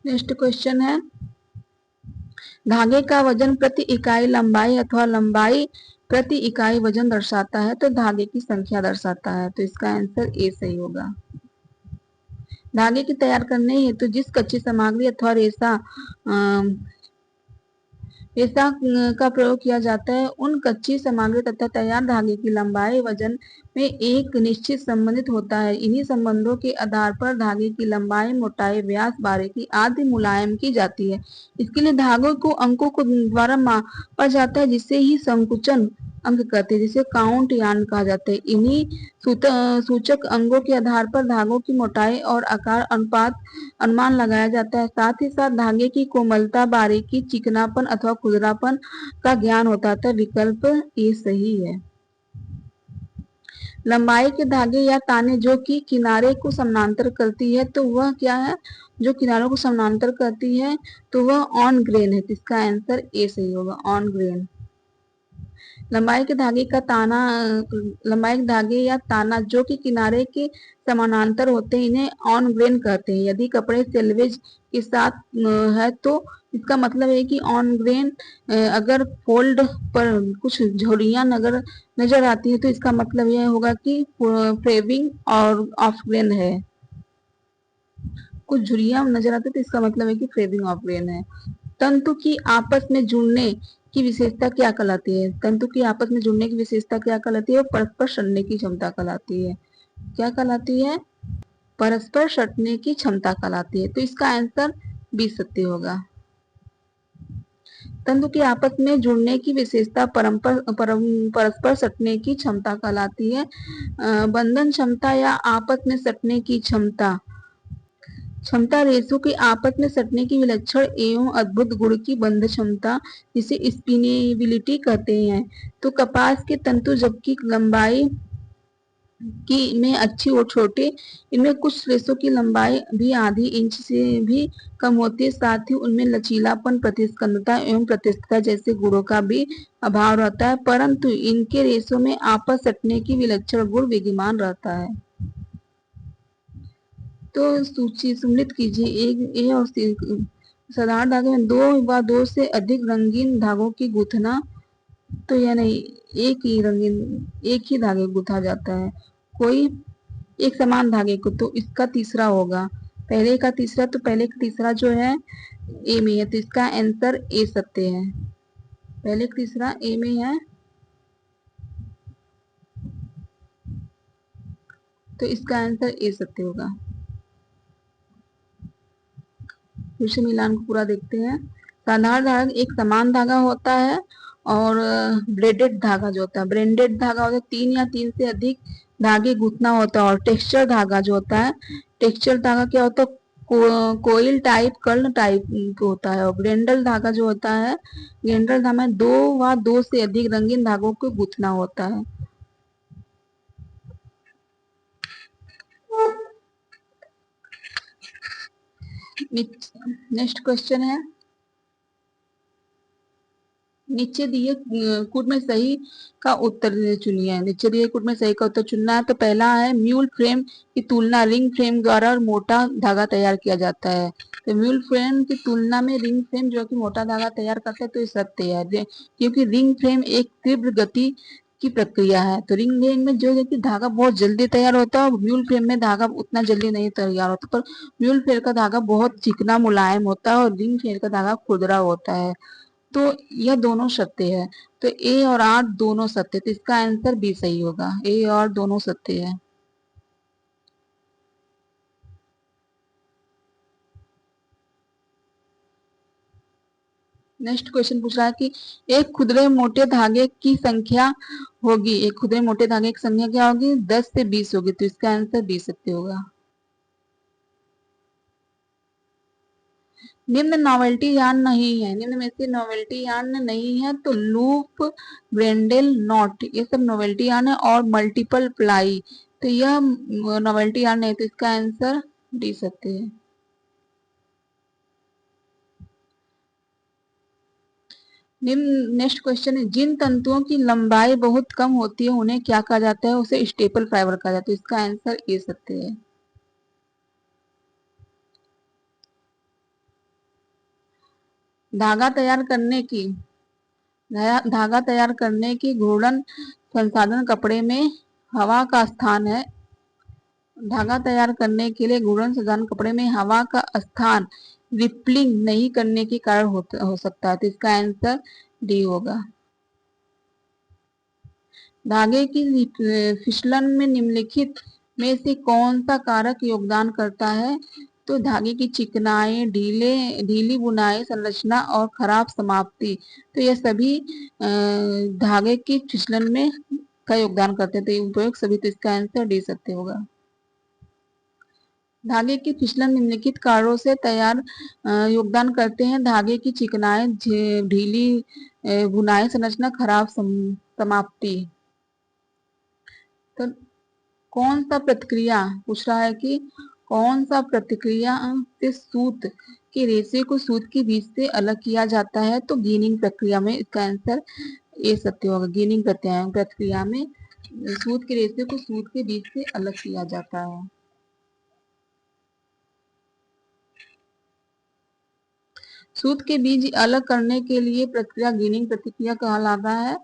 नेक्स्ट क्वेश्चन है, धागे का वजन प्रति इकाई लंबाई अथवा लंबाई प्रति इकाई वजन दर्शाता है, तो धागे की संख्या दर्शाता है, तो इसका आंसर ए सही होगा। धागे की तैयार करने हेतु जिस कच्ची सामग्री अथवा रेशा का प्रयोग किया जाता है, उन कच्ची सामग्री तथा तैयार धागे की लंबाई वजन में एक निश्चित संबंधित होता है। इन्हीं संबंधों के आधार पर धागे की लंबाई, मोटाई, व्यास, बारीकी आदि मुलायम की जाती है। इसके लिए धागों को अंकों को द्वारा मापा जाता है, जिसे ही संकुचन अंक कहते हैं, जिसे काउंट यार्न कहा जाता है। इन्हीं सूचक अंगों के आधार पर धागों की मोटाई और आकार अनुपात अनुमान लगाया जाता है। साथ ही साथ धागे की कोमलता, बारीकी, चिकनापन अथवा खुरदरापन का ज्ञान होता है, विकल्प ए सही है। लंबाई के धागे या ताने जो कि किनारे को समानांतर करती है, तो वह क्या है? जो किनारों को समानांतर करती है तो वह ऑन ग्रेन है, तो इसका आंसर ए सही होगा, ऑन ग्रेन। लंबाई के धागे या ताना जो कि किनारे के समानांतर होते हैं, इन्हें ऑन ग्रेन कहते हैं। यदि कपड़े सेल्वेज के साथ है तो इसका मतलब है कि ऑन ग्रेन। अगर फोल्ड पर कुछ झुर्रियां नजर आती है तो इसका मतलब यह होगा कि फ्रेविंग और ऑफ ग्रेन है। कुछ झुर्रियां नजर आती है तो इसका मतलब है कि फ्रेविंग ऑफ ग्रेन है। तंतु की आपस में जुड़ने की विशेषता क्या कहलाती है? तंतु की आपस में जुड़ने की विशेषता क्या कहलाती है? परस्पर सटने की क्षमता कहलाती है। क्या कहलाती है? परस्पर सटने की क्षमता कहलाती है, तो इसका आंसर बी सत्य होगा। तंतु की आपस में जुड़ने की विशेषता परस्पर सटने की क्षमता कहलाती है। बंधन क्षमता या आपस में सटने की क्षमता रेशों के आपस में सटने की विलक्षण एवं अद्भुत गुण की बंध क्षमता, जिसे स्पिनेबिलिटी कहते हैं। तो कपास के तंतु जबकि लंबाई में अच्छी और छोटे, इनमें कुछ रेशों की लंबाई भी आधी इंच से भी कम होती है। साथ ही उनमें लचीलापन, प्रतिस्पंदता एवं प्रतिष्ठा जैसे गुणों का भी अभाव रहता है, परंतु इनके रेशों में आपस सटने की विलक्षण गुण विद्यमान रहता है। तो सूची सम्मिलित कीजिए, एक ए और साधारण धागे में दो से अधिक रंगीन धागों की गूंथना, तो यह नहीं, एक ही धागे गूंथा जाता है। कोई एक समान धागे को, तो इसका तीसरा होगा। पहले का तीसरा जो है ए में है, तो इसका आंसर ए सत्य है। पहले का तीसरा ए में है, तो इसका आंसर ए सत्य होगा। फिर से मिलान को पूरा देखते हैं। साधारण धागा एक समान धागा होता है और ब्रेडेड धागा जो होता है, ब्रेडेड धागा होता है 3 या 3 से अधिक धागे गूंथना होता है। और टेक्सचर धागा जो होता है, टेक्सचर धागा क्या होता है, कोयल टाइप, कर्ल टाइप होता है। और ग्रेंडल धागा जो होता है, ग्रेंडल धागा में 2 से अधिक रंगीन धागों को गूंथना होता है। नेक्स्ट क्वेश्चन है, नीचे दिए कूट में सही का उत्तर चुनिए। नीचे दिए कूट में सही का उत्तर चुनना है। तो पहला है म्यूल फ्रेम की तुलना रिंग फ्रेम द्वारा और मोटा धागा तैयार किया जाता है। तो म्यूल फ्रेम की तुलना में रिंग फ्रेम जो कि मोटा धागा तैयार करता है, तो ये सत्य है, क्योंकि रिंग फ्रेम एक तीव्र गति की प्रक्रिया है। तो रिंग फ्रेम में जो है कि धागा बहुत जल्दी तैयार होता है, और म्यूल फ्रेम में धागा उतना जल्दी नहीं तैयार होता। पर म्यूल फ्रेम का धागा बहुत चिकना मुलायम होता है, और रिंग फ्रेम का धागा खुरदरा होता है। तो यह दोनों सत्य है। तो ए और आर दोनों सत्य, तो इसका आंसर बी सही होगा। ए और दोनों सत्य है। नेक्स्ट क्वेश्चन पूछ रहा है कि एक खुदरे मोटे धागे की संख्या होगी, एक खुदरे मोटे धागे की संख्या क्या होगी, 10 से 20 होगी। तो इसका आंसर बी सत्य होगा। निम्न नॉवेल्टी यार्न नहीं है, निम्न में से नॉवेल्टी यार्न नहीं है। तो लूप, ब्रेंडल, नॉट, ये सब नॉवेल्टी यार्न है। और मल्टीपल प्लाई, तो यह नॉवेल्टी यार्न नहीं। तो इसका आंसर डी सत्य है। निम्न नेक्स्ट क्वेश्चन है, जिन तंतुओं की लंबाई बहुत कम होती है उन्हें क्या कहा जाता है, उसे स्टेपल फाइबर कहा जाता है। इसका आंसर ए सत्य है। धागा तैयार करने की धागा तैयार करने की घूर्णन संसाधन कपड़े में हवा का स्थान है। धागा तैयार करने के लिए घूर्णन संसाधन कपड़े में हवा का स्थान रिपलिंग नहीं करने के कारण हो सकता है। तो इसका आंसर डी होगा। धागे की फिसलन में निम्नलिखित में से कौन सा कारक योगदान करता है। तो धागे की चिकनाई, ढीली बुनाई, संरचना और खराब समाप्ति, तो ये सभी धागे की फिसलन में का योगदान करते हैं। तो ये उपयोग सभी, तो इसका आंसर डी सत्य होगा। धागे की फिसलन निम्नलिखित कारणों से तैयार योगदान करते हैं। धागे की चिकनाई, ढीली बुनाई, संरचना, खराब समाप्ति। तो कौन सा प्रतिक्रिया पूछ रहा है कि कौन सा प्रतिक्रिया से सूत के रेशे को सूत के बीज से अलग किया जाता है। तो गिनिंग प्रक्रिया में, इसका आंसर ए सत्य होगा। गिनिंग प्रक्रिया में सूत के रेशे को सूत के बीज से अलग किया जाता है। सूत के बीज अलग करने के लिए प्रक्रिया गिनिंग प्रतिक्रिया कहलाता है।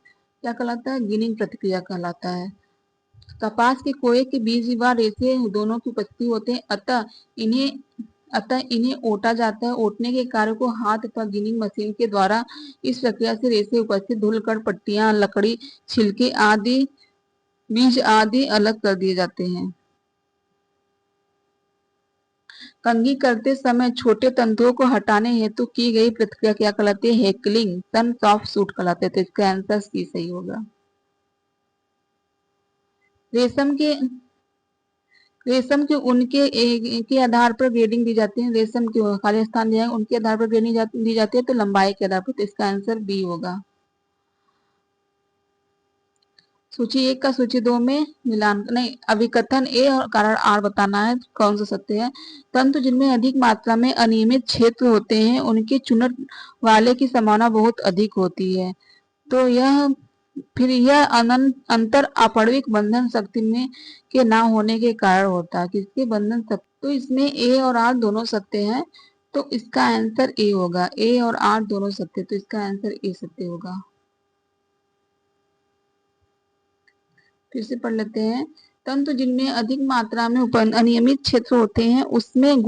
क्या कहलाता है, गिनिंग प्रतिक्रिया कहलाता है। कपास के कोये के बीज व रेशे दोनों की उपस्थिति होते हैं, अतः इन्हें ओटा जाता है। ओटने के कार्य को हाथ अथवा गिनिंग मशीन के द्वारा इस प्रक्रिया से रेशे उपस्थित धुलकर पट्टियां, लकड़ी, छिलके आदि, बीज आदि अलग कर दिए जाते हैं। कंघी करते समय छोटे तंतुओं को हटाने हेतु की गई प्रक्रिया क्या कहलाती है, हेकलिंग, सन सॉफ्ट सूट कहलाते हैं। तो इसका आंसर सी सही होगा। रेशम के रेशम के ऊन के आधार पर ग्रेडिंग दी जाती है। रेशम के खाली स्थान जो है उनके आधार पर ग्रेडिंग दी जाती है, तो लंबाई के आधार पर। तो इसका आंसर बी होगा। सूची 1 का सूची 2 में मिलान नहीं, अभिकथन ए और कारण आर बताना है कौन सा सत्य है। तंतु जिनमें अधिक मात्रा में अनियमित क्षेत्र होते हैं उनके चुनट वाले की संभावना बहुत अधिक होती है। तो यह अंतर आपणविक बंधन शक्ति में के ना होने के कारण होता है। किसके बंधन शक्ति, तो इसमें ए और आर दोनों सत्य हैं। तो इसका आंसर ए होगा। ए और आर दोनों सत्य, तो इसका आंसर ए सत्य होगा। फिर से पढ़ लेते हैं। तंतु जिनमें अधिक मात्रा में अनियमित क्षेत्र होते हैं उनमें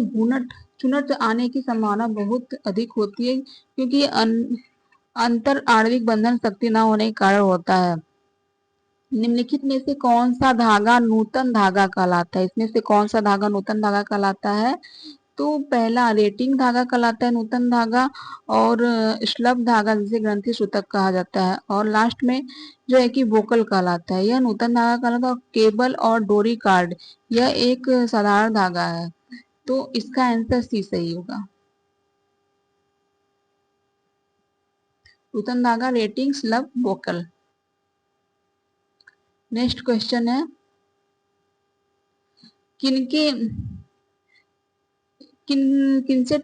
घुनट चुनट आने की संभावना बहुत अधिक होती है, क्योंकि अंतर आणविक बंधन शक्ति न होने के कारण होता है। निम्नलिखित में से कौन सा धागा नूतन धागा कहलाता है। इसमें से कौन सा धागा नूतन धागा कहलाता है। तो पहला रेटिंग धागा कहलाता है, नूतन धागा, और श्लभ धागा जिसे ग्रंथि सूतक कहा जाता है, और लास्ट में जो है कि वोकल कहलाता है। यह नूतन धागा कहलाता है। केबल और डोरी कार्ड यह एक साधारण धागा है। तो इसका आंसर सी सही होगा। नूतन धागा, रेटिंग, स्लभ, वोकल। नेक्स्ट क्वेश्चन है, किनके किन किनसे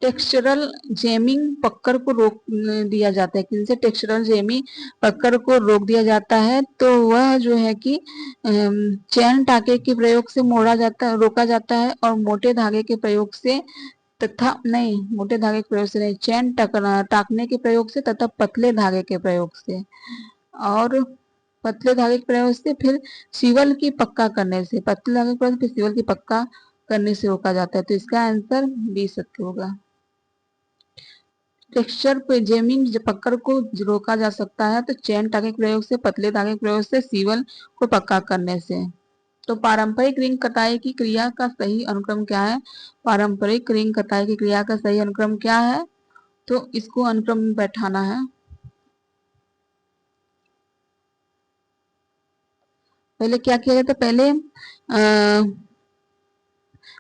टेक्सचरल जेमिंग पक्कर को रोक दिया जाता है? किनसे टेक्सचरल जेमिंग पक्कर को रोक दिया जाता है? तो वह जो है कि चैन टाके के प्रयोग से रोका जाता है, और मोटे धागे के प्रयोग से तथा नहीं, मोटे धागे के प्रयोग से नहीं, चैन टाकने के प्रयोग से तथा पतले धागे के प्रयोग से, और पतले धागे के प्रयोग से, फिर सीवल की पक्का करने से, पतले धागे के प्रयोग से, फिर सीवल की पक्का करने से रोका जाता है। तो इसका आंसर बी सत्य होगा। टेक्सचर पे जेमिंग पकड़ को रोका जा सकता है तो चैन टाके के प्रयोग से, पतले धागे के प्रयोग से, सीवल को पक्का करने से। तो पारंपरिक रिंग कताई की क्रिया का सही अनुक्रम क्या है? पारंपरिक रिंग कताई की क्रिया का सही अनुक्रम क्या है? तो इसको अनुक्रम में बैठाना है। पहले क्या किया जाता है?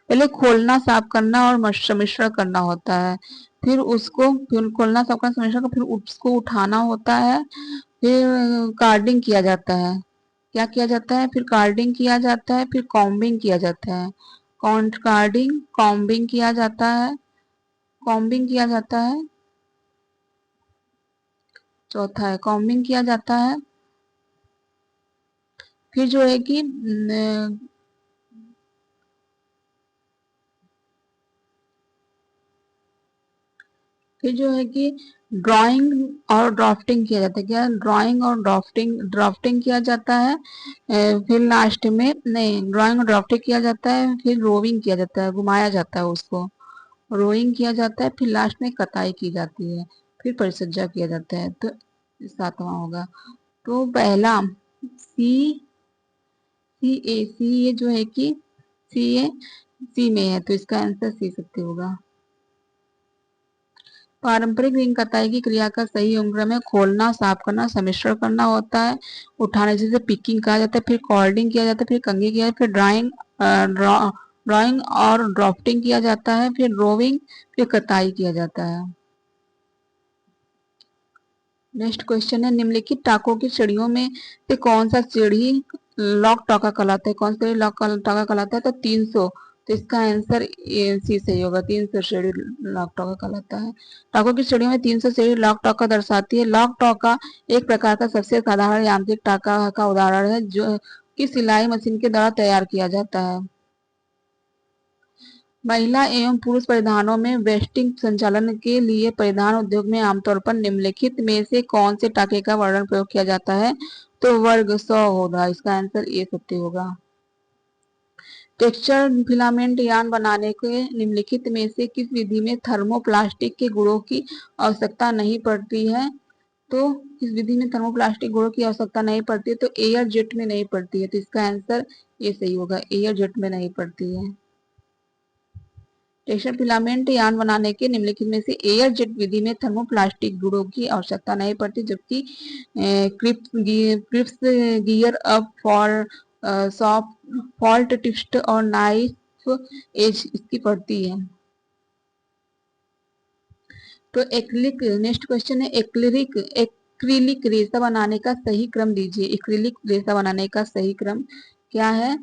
पहले खोलना, साफ करना और सम्मिश्रण करना होता है। फिर खोलना, साफ करना, सम्मिश्रण करना, फिर उसको उठाना होता है। फिर कार्डिंग किया जाता है। क्या किया जाता है? फिर कार्डिंग किया जाता है, फिर कॉम्बिंग किया जाता है। कार्डिंग, कॉम्बिंग किया जाता है, कॉम्बिंग किया जाता है। चौथा है कॉम्बिंग किया जाता है। फिर जो है कि फिर जो है कि ड्राइंग और ड्राफ्टिंग किया जाता है। क्या? ड्राइंग और ड्राफ्टिंग किया जाता है। फिर लास्ट में नहीं, ड्राइंग और ड्राफ्टिंग किया जाता है, फिर रोविंग किया जाता है, घुमाया जाता है उसको, रोइंग किया जाता है, फिर लास्ट में कताई की जाती है, फिर परिसज्जा किया जाता है। तो सातवां होगा। तो पहला सी सी ये जो है कि सी में है, तो इसका आंसर सी सत्य होगा। पारंपरिक रिंग कताई की क्रिया का सही अनुक्रम है खोलना, साफ करना, सम्मिश्रण करना होता है, उठाने से पिकिंग कहा जाता है, फिर कॉर्डिंग किया जाता है, फिर कंघी किया जाता है, फिर ड्राइंग और ड्राफ्टिंग किया जाता है, फिर रोविंग, फिर कताई किया जाता है। नेक्स्ट क्वेश्चन है, निम्नलिखित टाकों की श्रेणियों में से कौन सा सीढ़ी लॉक टाका कहलाता है? कौन सा लॉक टाका कहलाता है? तो 300। तो इसका आंसर सी सही होगा। 300 श्रेणी लॉक टाका कहलाता है। टाकों की श्रेणियों में 300 श्रेणी लॉक टाका दर्शाती है। लॉक टाका एक प्रकार का सबसे साधारण यांत्रिक टाका का उदाहरण है जो कि सिलाई मशीन के द्वारा तैयार किया जाता है। महिला एवं पुरुष परिधानों में वेस्टिंग संचालन के लिए परिधान उद्योग में आमतौर पर निम्नलिखित में से कौन से टाके का वर्णन प्रयोग किया जाता है? तो वर्ग 100 होगा। इसका आंसर ए सत्य होगा। टेक्सचर फिलामेंट यान बनाने के निम्नलिखित में से किस विधि में थर्मोप्लास्टिक के गुणों की आवश्यकता नहीं पड़ती है? तो इस विधि में थर्मोप्लास्टिक गुणों की आवश्यकता नहीं पड़ती है, तो एयर जेट में नहीं पड़ती है। तो इसका आंसर ये सही होगा, एयर जेट में नहीं पड़ती है। टेक्सचर फिलामेंट यान बनाने के निम्नलिखित में से एयर जेट विधि में थर्मोप्लास्टिक गुणों की आवश्यकता नहीं पड़ती, जबकि crisp gear up for soft fault test और नाइफ एज इसकी पड़ती है। तो एक्रिलिक, नेक्स्ट क्वेश्चन है, एक्रिलिक रेशा बनाने का सही क्रम दीजिए। एक्रिलिक रेशा बनाने का सही क्रम क्या है?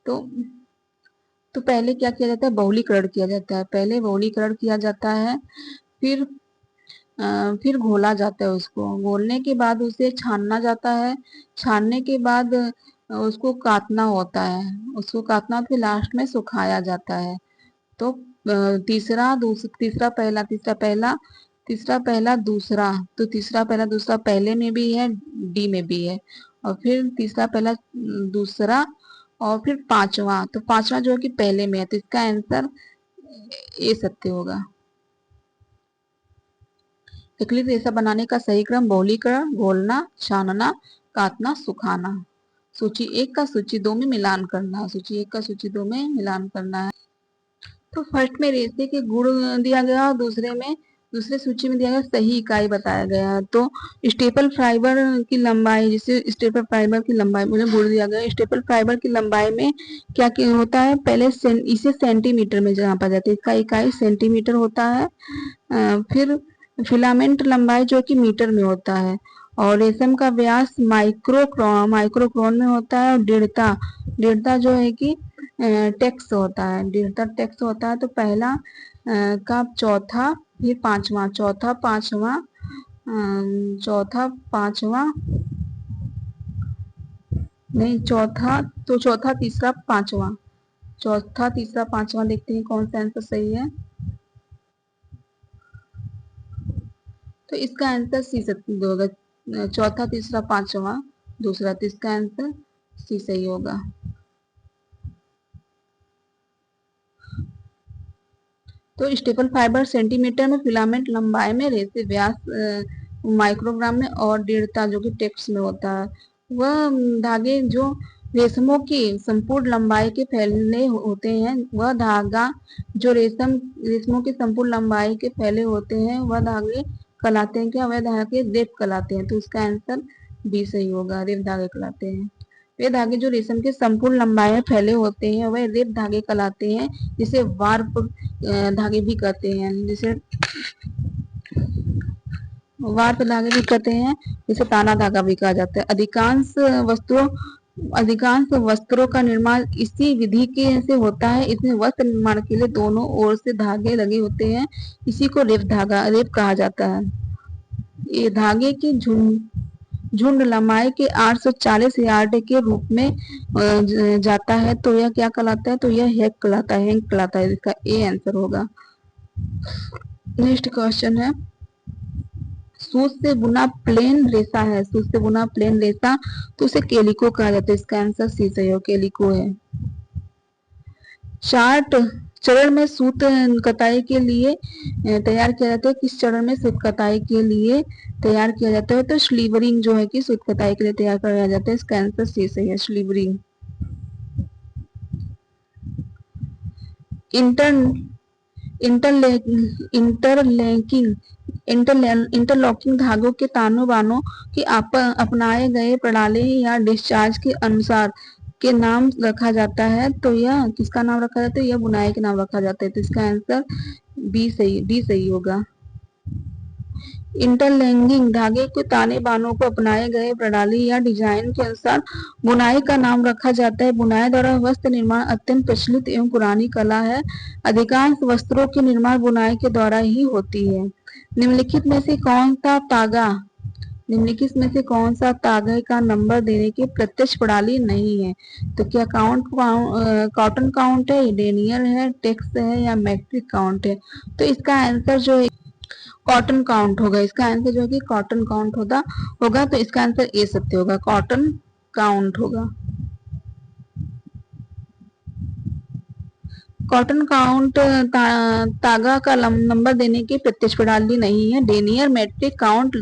तो पहले क्या किया जाता है? बहुलीकरण किया जाता है। पहले बहुलीकरण किया जाता है, फिर फिर घोला जाता है। उसको घोलने के बाद उसे छानना जाता है। छानने के बाद उसको काटना होता है। उसको काटना, फिर लास्ट में सुखाया जाता है। तो तीसरा पहला, तीसरा पहला, तीसरा पहला दूसरा, तो तीसरा पहला दूसरा पहले में भी है, डी में भी है, और फिर तीसरा पहला दूसरा, और फिर पांचवा, तो पांचवा जो है कि पहले में है। तो इसका आंसर ए सत्य होगा। एक्रिलिक रेशा बनाने का सही क्रम बहुलीकरण, घोलना, छानना, काटना, सुखाना। सूची 1 का सूची 2 में मिलान करना। सूची 1 का सूची 2 में मिलान करना है। तो फर्स्ट में रेशे के गुण दिया गया और दूसरे सूची में दिया गया सही इकाई बताया गया। तो स्टेपल फाइबर की लंबाई, जिसे स्टेपल फाइबर की लंबाई मुझे गुण दिया गया। स्टेपल फाइबर की लंबाई में क्या क्या होता है, पहले इसे सेंटीमीटर में नापा जाता है, इसका इकाई सेंटीमीटर होता है। फिर फिलामेंट लंबाई जो कि मीटर में होता है, और रेशम का व्यास माइक्रोक्रॉन में होता है। और दृढ़ता जो है कि टेक्स होता है, दृढ़ता टेक्स होता है। तो पहला का चौथा, फिर पांचवा, चौथा नहीं, चौथा तीसरा पांचवा, देखते हैं कौन सा आंसर सही है। तो इसका आंसर सी होगा, चौथा तीसरा पांचवा दूसरा, तो इसका आंसर सी सही होगा। तो स्टेपल फाइबर सेंटीमीटर में, फिलामेंट लंबाई में, रेशे व्यास माइक्रोग्राम में, और दृढ़ता जो कि टेक्स में होता है। वह धागे जो रेशमों की संपूर्ण लंबाई के फैले होते हैं, वह धागा जो रेशमों की संपूर्ण लंबाई के फैले होते हैं, वह धागे कहलाते हैं क्या, वह धागे रेप कहलाते हैं। तो इसका आंसर बी सही होगा, रेप धागे कहलाते हैं। वे धागे जो रेशम के संपूर्ण लंबाई में फैले होते हैं वह रेप धागे कहलाते हैं, जिसे वार्प धागे भी कहते हैं, जिसे वार्प धागे भी कहते हैं, जिसे ताना धागा भी कहा जाता है। अधिकांश वस्त्रों का निर्माण इसी विधि के से होता है। इसमें वस्त्र निर्माण के लिए दोनों ओर से धागे लगे होते हैं, इसी को रेप कहा जाता है। ये धागे की झुंड लंबाई के 840 यार्ड के रूप में जाता है, तो यह क्या कहलाता है, तो यह हैंक कहलाता है। इसका ए आंसर होगा। नेक्स्ट क्वेश्चन है, सूत से बुना प्लेन रेशा, तो उसे केलिको कहा जाता है। इसका आंसर सी सही हो, केलिको है। चार्ट चरण में सूत कताई के लिए तैयार किया जाता है, किस चरण में सूत कताई के लिए तैयार किया जाता है, तो स्लीवरिंग जो है कि सूत कताई के लिए तैयार किया जाता है। इसका आंसर सी सही है, स्लीवरिंग। इंटरलॉकिंग धागों के तानों बानों की अपनाए गए प्रणाली या डिस्चार्ज के अनुसार के नाम रखा जाता है। तो यह किसका नाम रखा जाता है, यह बुनाई के नाम रखा जाता है। तो इसका आंसर डी सही होगा। इंटरलैंगिंग धागे के ताने बानों को अपनाए गए प्रणाली या डिजाइन के अनुसार बुनाई का नाम रखा जाता है। बुनाई द्वारा वस्त्र निर्माण अत्यंत प्रचलित एवं पुरानी कला है। अधिकांश वस्त्रों के निर्माण बुनाई के द्वारा ही होती है। निम्नलिखित में से कौन सा तागे का नंबर देने की प्रत्यक्ष प्रणाली नहीं है, तो क्या कॉटन काउंट है, डेनियर है, टेक्स है, या मैट्रिक काउंट है। तो इसका आंसर जो है कॉटन काउंट होगा। इसका आंसर जो है कि कॉटन काउंट होगा। तो इसका आंसर ए सत्य होगा, कॉटन काउंट होगा। कॉटन काउंट तागा का नंबर देने की प्रत्यक्ष प्रणाली नहीं है। डेनियर मैट्रिक काउंट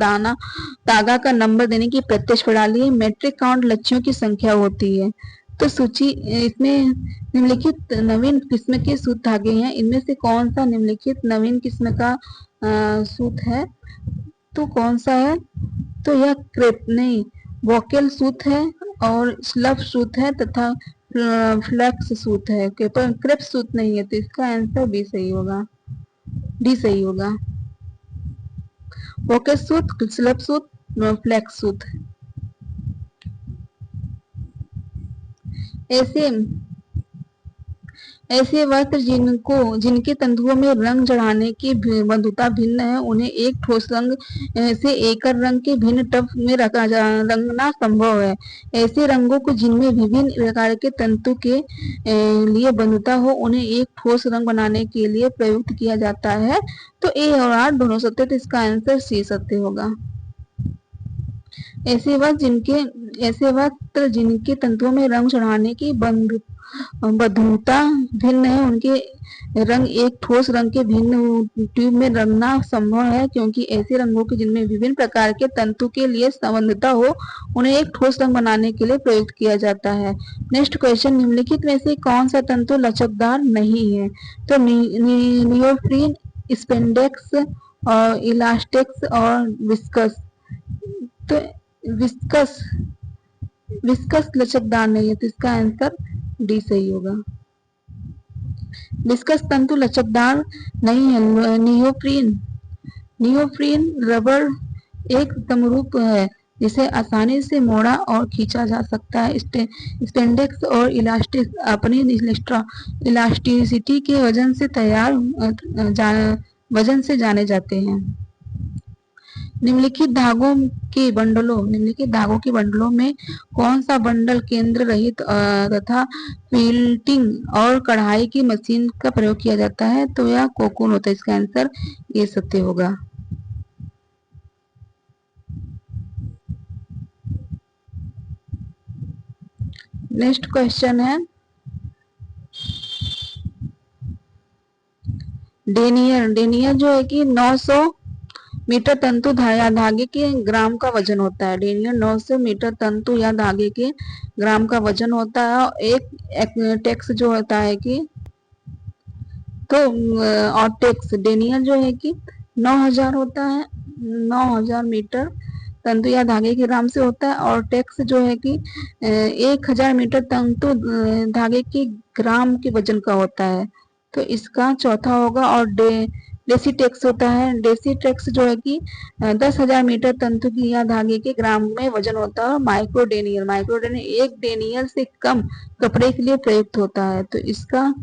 तागा का नंबर देने की प्रत्यक्ष प्रणाली है। मैट्रिक काउंट लक्ष्यों की संख्या होती है। तो सूची इसमें निम्नलिखित नवीन किस्म के सूत धागे हैं, इनमें से कौन सा निम्नलिखित नवीन किस्म का सूत है, तो कौन सा है, तो यह क्रेप नहीं वोकेल सूत है, और स्लफ सूत है, तथा फ्लैक्स सूत है। क्रेप सूत नहीं है, तो इसका आंसर बी सही होगा, डी सही होगा। वोकेल सूत, स्लफ सूत, फ्लैक्स सूत। ऐसे वस्त्र जिनके तंतुओं में रंग चढ़ाने की बंधुता भिन्न है, उन्हें एक ठोस रंग से एकर रंग के भिन्न टब में रंगना संभव है। ऐसे रंगों को जिनमें विभिन्न प्रकार के तंतु के लिए बंधुता हो, उन्हें एक ठोस रंग बनाने के लिए प्रयुक्त किया जाता है। तो ए और आर दोनों सत्य, तो इसका आंसर सी सत्य होगा। ऐसे वस्त्र जिनके तंतुओं में रंग चढ़ाने की बंधुता भिन्न है, उनके रंग एक ठोस रंग के भिन्न ट्यूब में रंगना संभव है, क्योंकि ऐसे रंगों के जिनमें विभिन्न प्रकार के तंतु के लिए संबंधता हो, उन्हें एक ठोस रंग बनाने के लिए प्रयुक्त किया जाता है। नेक्स्ट क्वेश्चन, निम्नलिखित में से कौन सा तंतु लचकदार नहीं है? तो नियोप्रीन, स्पेंडेक्स और इलास्टिक्स और विस्कस। तो विस्कस विस्कस लचकदार नहीं है, तो इसका आंसर डी सही होगा। विस्कस तंतु लचकदार नहीं है। नियोप्रीन रबर एक समरूप है जिसे आसानी से मोड़ा और खींचा जा सकता है। स्पेंडेक्स और इलास्टिक अपनी इलास्टिसिटी के वजन से जाने जाते हैं। निम्नलिखित धागों के बंडलों में कौन सा बंडल केंद्र रहित तथा फिल्टिंग और कढ़ाई की मशीन का प्रयोग किया जाता है? तो यह कोकून होता है। इसका आंसर ये सत्य होगा। नेक्स्ट क्वेश्चन है डेनियर जो है कि 900 मीटर तंतु या धागे के ग्राम का वजन होता है। डेनियर 900 मीटर तंतु या धागे के ग्राम का वजन होता है। एक टेक्स जो होता है कि और टेक्स डेनियर जो है कि 9000 होता है। 9000 मीटर तंतु या धागे के ग्राम से होता है, और टेक्स जो है कि 1000 मीटर तंतु धागे के ग्राम के वजन का होता है। तो इसका चौथा होगा। और डेसीटेक्स होता है। डेसीटेक्स जो है कि 10,000 मीटर तंतु की या धागे के ग्राम में वजन होता है। माइक्रोडेनियर एक डेनियर से कम कपड़े के लिए प्रयुक्त होता है। तो इसका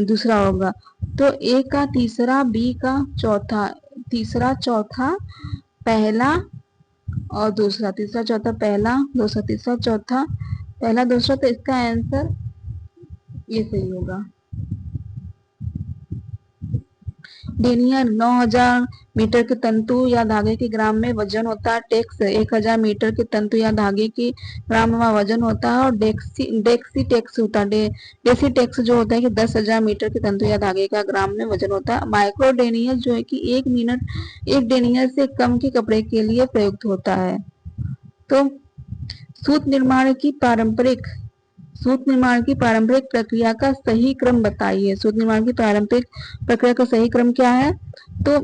दूसरा होगा। तो ए का तीसरा, बी का चौथा, तीसरा चौथा पहला और दूसरा, तीसरा चौथा पहला दूसरा, तीसरा चौथा पहला दूसरा। तो इसका आंसर ये सही होगा। डेनियर 9000 मीटर के तंतु या धागे के ग्राम में वजन होता है। टेक्स 1000 मीटर के तंतु या धागे के ग्राम में वजन होता है। और डेक्सीटेक्स होता है। डेसीटेक्स जो होता है कि 10,000 मीटर के तंतु या धागे का ग्राम में वजन होता है। माइक्रोडेनियर जो है कि एक डेनियर से कम के कपड़े के लिए प्रयुक्त होता है। तो सूत निर्माण की पारंपरिक प्रक्रिया का सही क्रम बताइए। सूत निर्माण की पारंपरिक प्रक्रिया का सही क्रम क्या है? तो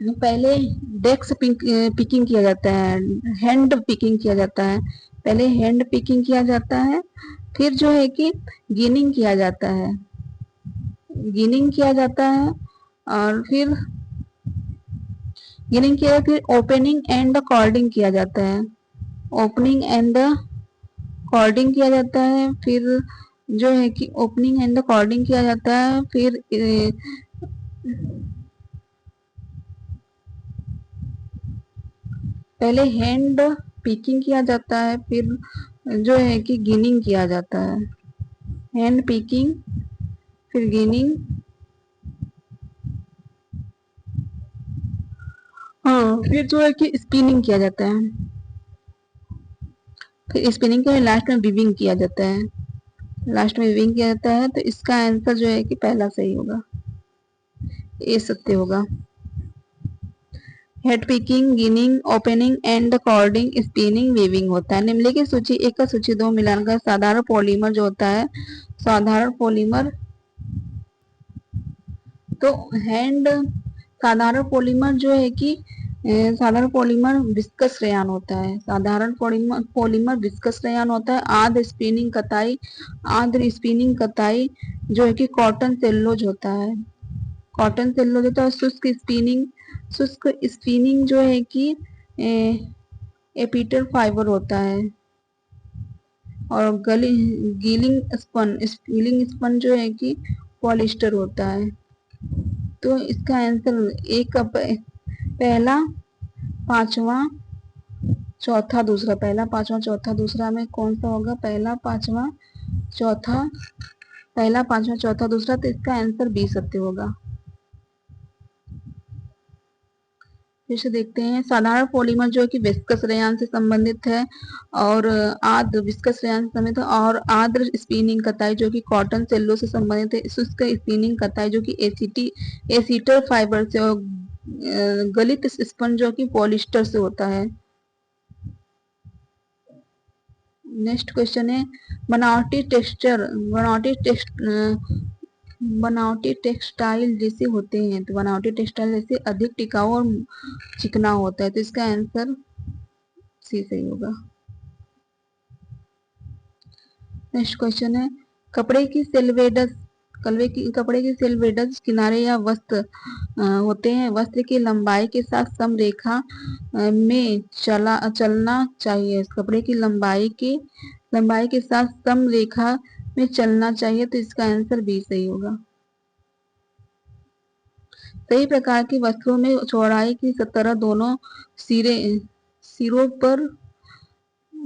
पहले डेक्स पिकिंग किया जाता है, हैंड पिकिंग किया जाता है। पहले हैंड पिकिंग किया जाता है, फिर जो है कि गिनिंग किया जाता है, और फिर गिनिंग किया, फिर ओपनिंग एंड कॉर्डिंग किया जाता है। ओपनिंग एंड कॉर्डिंग किया जाता है। फिर जो है कि ओपनिंग एंड कॉर्डिंग किया जाता है। फिर पहले हैंड पिकिंग किया जाता है, फिर जो है कि गिनिंग किया जाता है। हैंड पिकिंग, फिर गिनिंग, हाँ, फिर जो है कि स्पिनिंग किया जाता है। फिर स्पिनिंग के लास्ट में वीविंग किया जाता है। तो इसका आंसर जो है कि पहला सही होगा, ये सत्य होगा। Head picking, ginning, opening and cording, spinning, weaving होता है। निम्नलिखित सूची 1 का सूची 2 मिलाकर साधारण पॉलीमर जो होता है, साधारण पॉलीमर, तो साधारण पॉलीमर जो है कि साधारण पॉलीमर विस्कस रेयान होता है। साधारण पॉलीमर विस्कस रेयान होता है। आर्द्र स्पिनिंग कताई जो है कि कॉटन सेलुलोज होता है। शुष्क स्पिनिंग जो है कि एपिटल फाइबर होता है। और गीलिंग स्पन जो है कि पॉलिस्टर होता है। तो इसका आंसर एक का पहला, पांचवा, चौथा, दूसरा। पहला, पांचवा, चौथा, दूसरा में कौन सा होगा? पहला, पांचवा, चौथा, पहला, पांचवा, चौथा, दूसरा। तो इसका आंसर बी सत्य होगा। फिर से देखते हैं। साधारण पॉलीमर जो है कि विस्कस रेयान से संबंधित है, और आर्द्र विस्कस रेयान से संबंधित है, और आर्द्र स्पिनिंग कताई जो कि कॉटन सेल्लो से संबंधित है। शुष्क स्पिनिंग कताई जो कि एसीटर फाइबर से, और गलित स्पंज जो कि पॉलिस्टर से होता है। नेक्स्ट क्वेश्चन है, बनावटी टेक्सचर बनावटी टेक्सटाइल जैसे होते हैं, तो बनावटी टेक्सटाइल जैसे अधिक टिकाऊ और चिकना होता है, तो इसका आंसर सी सही होगा। नेक्स्ट क्वेश्चन है, कपड़े की सेल्वेडस किनारे या वस्त्र होते हैं, वस्त्र की लंबाई के साथ समरेखा में चलना चाहिए। कपड़े की लंबाई के साथ समरेखा में चलना चाहिए, तो इसका आंसर बी सही होगा। कई प्रकार के वस्त्रों में चौड़ाई की तरह दोनों सिरों पर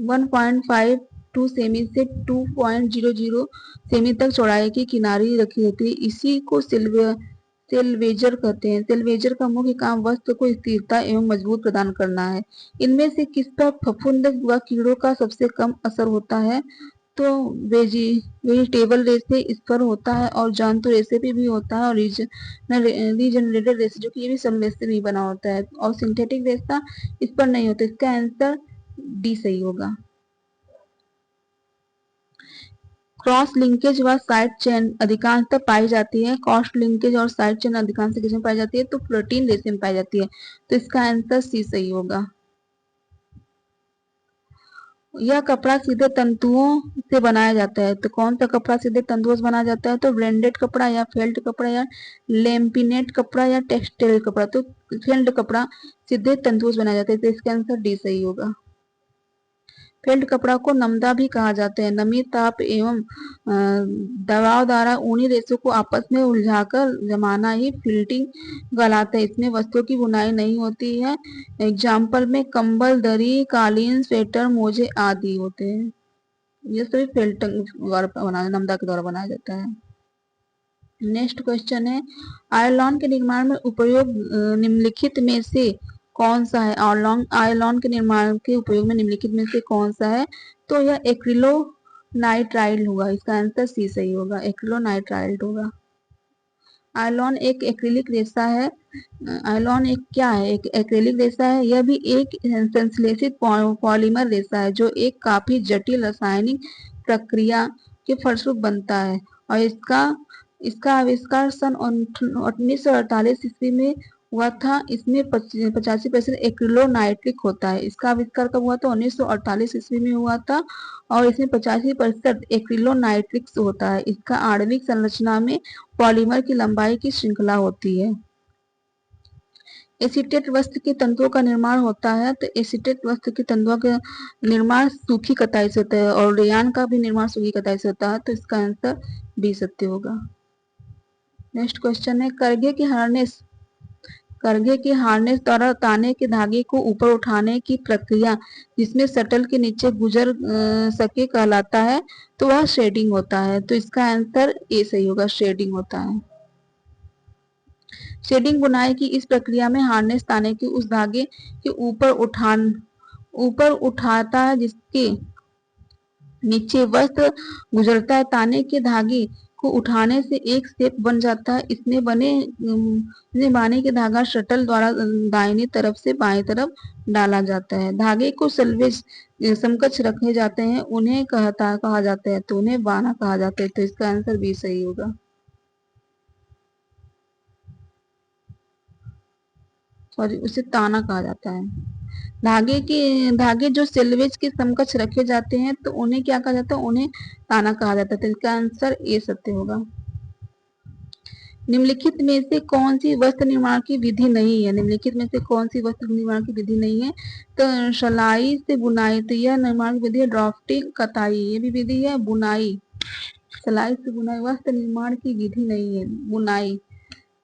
1.52 सेमी से 2.00 सेमी तक चौड़ाई की किनारी रखी होती है। इसी को सेल्वेजर कहते हैं। सेल्वेजर का मुख्य काम वस्त्र को स्थिरता एवं मजबूत प्रदान करना है। इनमें से किस पर फफूंद व कीड़ों का सबसे कम असर होता है, तो वेजिटेबल रेसे इस पर होता है, और जंतु रेसे पे भी होता है, और रीजनरेटेड रेसे जो कि ये भी समय से नहीं बना होता है, और सिंथेटिक रेसा इस पर नहीं होता। इसका आंसर डी सही होगा। क्रॉस लिंकेज व साइड चेन अधिकांशतः पाई जाती है। क्रॉस लिंकेज और साइड चेन अधिकांश किसमें पाई जाती है, तो प्रोटीन रेसे में पाई जाती है, तो इसका आंसर सी सही होगा। यह कपड़ा सीधे तंतुओं से बनाया जाता है, तो कौन सा कपड़ा सीधे तंतुओं से बनाया जाता है, तो ब्रांडेड कपड़ा या फेल्ट कपड़ा या लेम्पिनेट कपड़ा या टेक्सटाइल कपड़ा, तो फेल्ट कपड़ा सीधे तंतुओं से बनाया जाता है, तो इसका आंसर डी सही होगा। फेल्ट कपड़ा को नमदा भी कहा जाता है। नमी, ताप एवं दबाव द्वारा ऊनी रेशों को आपस में उलझाकर जमाना ही फिल्टिंग कहलाता है। इसमें वस्त्रों की बुनाई नहीं होती है। एग्जाम्पल में कंबल, दरी, कालीन, स्वेटर, मोजे आदि होते हैं। ये सभी फेल्टिंग द्वारा नमदा के द्वारा बनाया जाता है। नेक्स्ट क्वेश्चन है, आयरलॉन के निर्माण में उपयोग निम्नलिखित में से कौन सा है। आयरलॉन के निर्माण के उपयोग में निम्नलिखित में से कौन सा है, तो यह एक्रिलोनाइट्राइल होगा। इसका आंसर सी सही होगा, एक्रिलोनाइट्राइल होगा। आयरलॉन एक एक्रिलिक रेशा है। आयरलॉन एक क्या है, एक एक्रिलिक रेशा है। यह भी एक संश्लेषित पॉलीमर रेशा है जो एक काफी जटिल रासायनिक प्रक्रिया के फलस्वरूप बनता है, और इसका आविष्कार सन 1948 ईस्वी में हुआ था। इसमें 85% एक्रिलोनाइट्रिक होता है। इसका आविष्कार कब हुआ था, 1948 ईस्वी में हुआ था, और इसमें 85% एक्रिलोनाइट्रिक्स होता है। इसका आणविक संरचना में पॉलीमर की लंबाई की श्रृंखला होती है। एसीटेट वस्त्र के तंतुओं का निर्माण होता है, तो एसीटेट वस्त्र के तंतुओं का निर्माण सूखी कताई से होता है, और रेयान का भी निर्माण सूखी कताई से होता है, तो इसका आंसर बी सत्य होगा। नेक्स्ट क्वेश्चन है, करघे के हार्नेस द्वारा ताने के धागे को ऊपर उठाने की प्रक्रिया जिसमें शटल के नीचे गुजर सके कहलाता है, तो वह शेडिंग होता है, तो इसका आंसर ए सही होगा, शेडिंग होता है। शेडिंग बुनाई की इस प्रक्रिया में हार्नेस ताने के उस धागे के ऊपर उठाता है जिसके नीचे वस्त्र गुजरता है। ताने के धागे को उठाने से एक शेप बन जाता है। इसमें बाने के धागा शटल द्वारा दाहिनी तरफ से बाएं तरफ डाला जाता है। धागे को सेल्वेज समकक्ष रखे जाते हैं, उन्हें कहा जाता है, तो उन्हें बाना कहा जाता है, तो इसका आंसर बी सही होगा। सॉरी, उसे ताना कहा जाता है। धागे जो सेल्वेज के समकक्ष रखे जाते हैं, तो उन्हें क्या कहा जाता है, उन्हें ताना कहा जाता है, तो इसका आंसर ए सत्य होगा। निम्नलिखित में से कौन सी वस्त्र निर्माण की विधि नहीं है। निम्नलिखित में से कौन सी वस्त्र निर्माण की विधि नहीं है, तो सलाई से बुनाई, तो यह निर्माण की विधि है। ड्राफ्टिंग, कताई, ये भी विधि है। बुनाई, सलाई से बुनाई वस्त्र निर्माण की विधि नहीं है, बुनाई,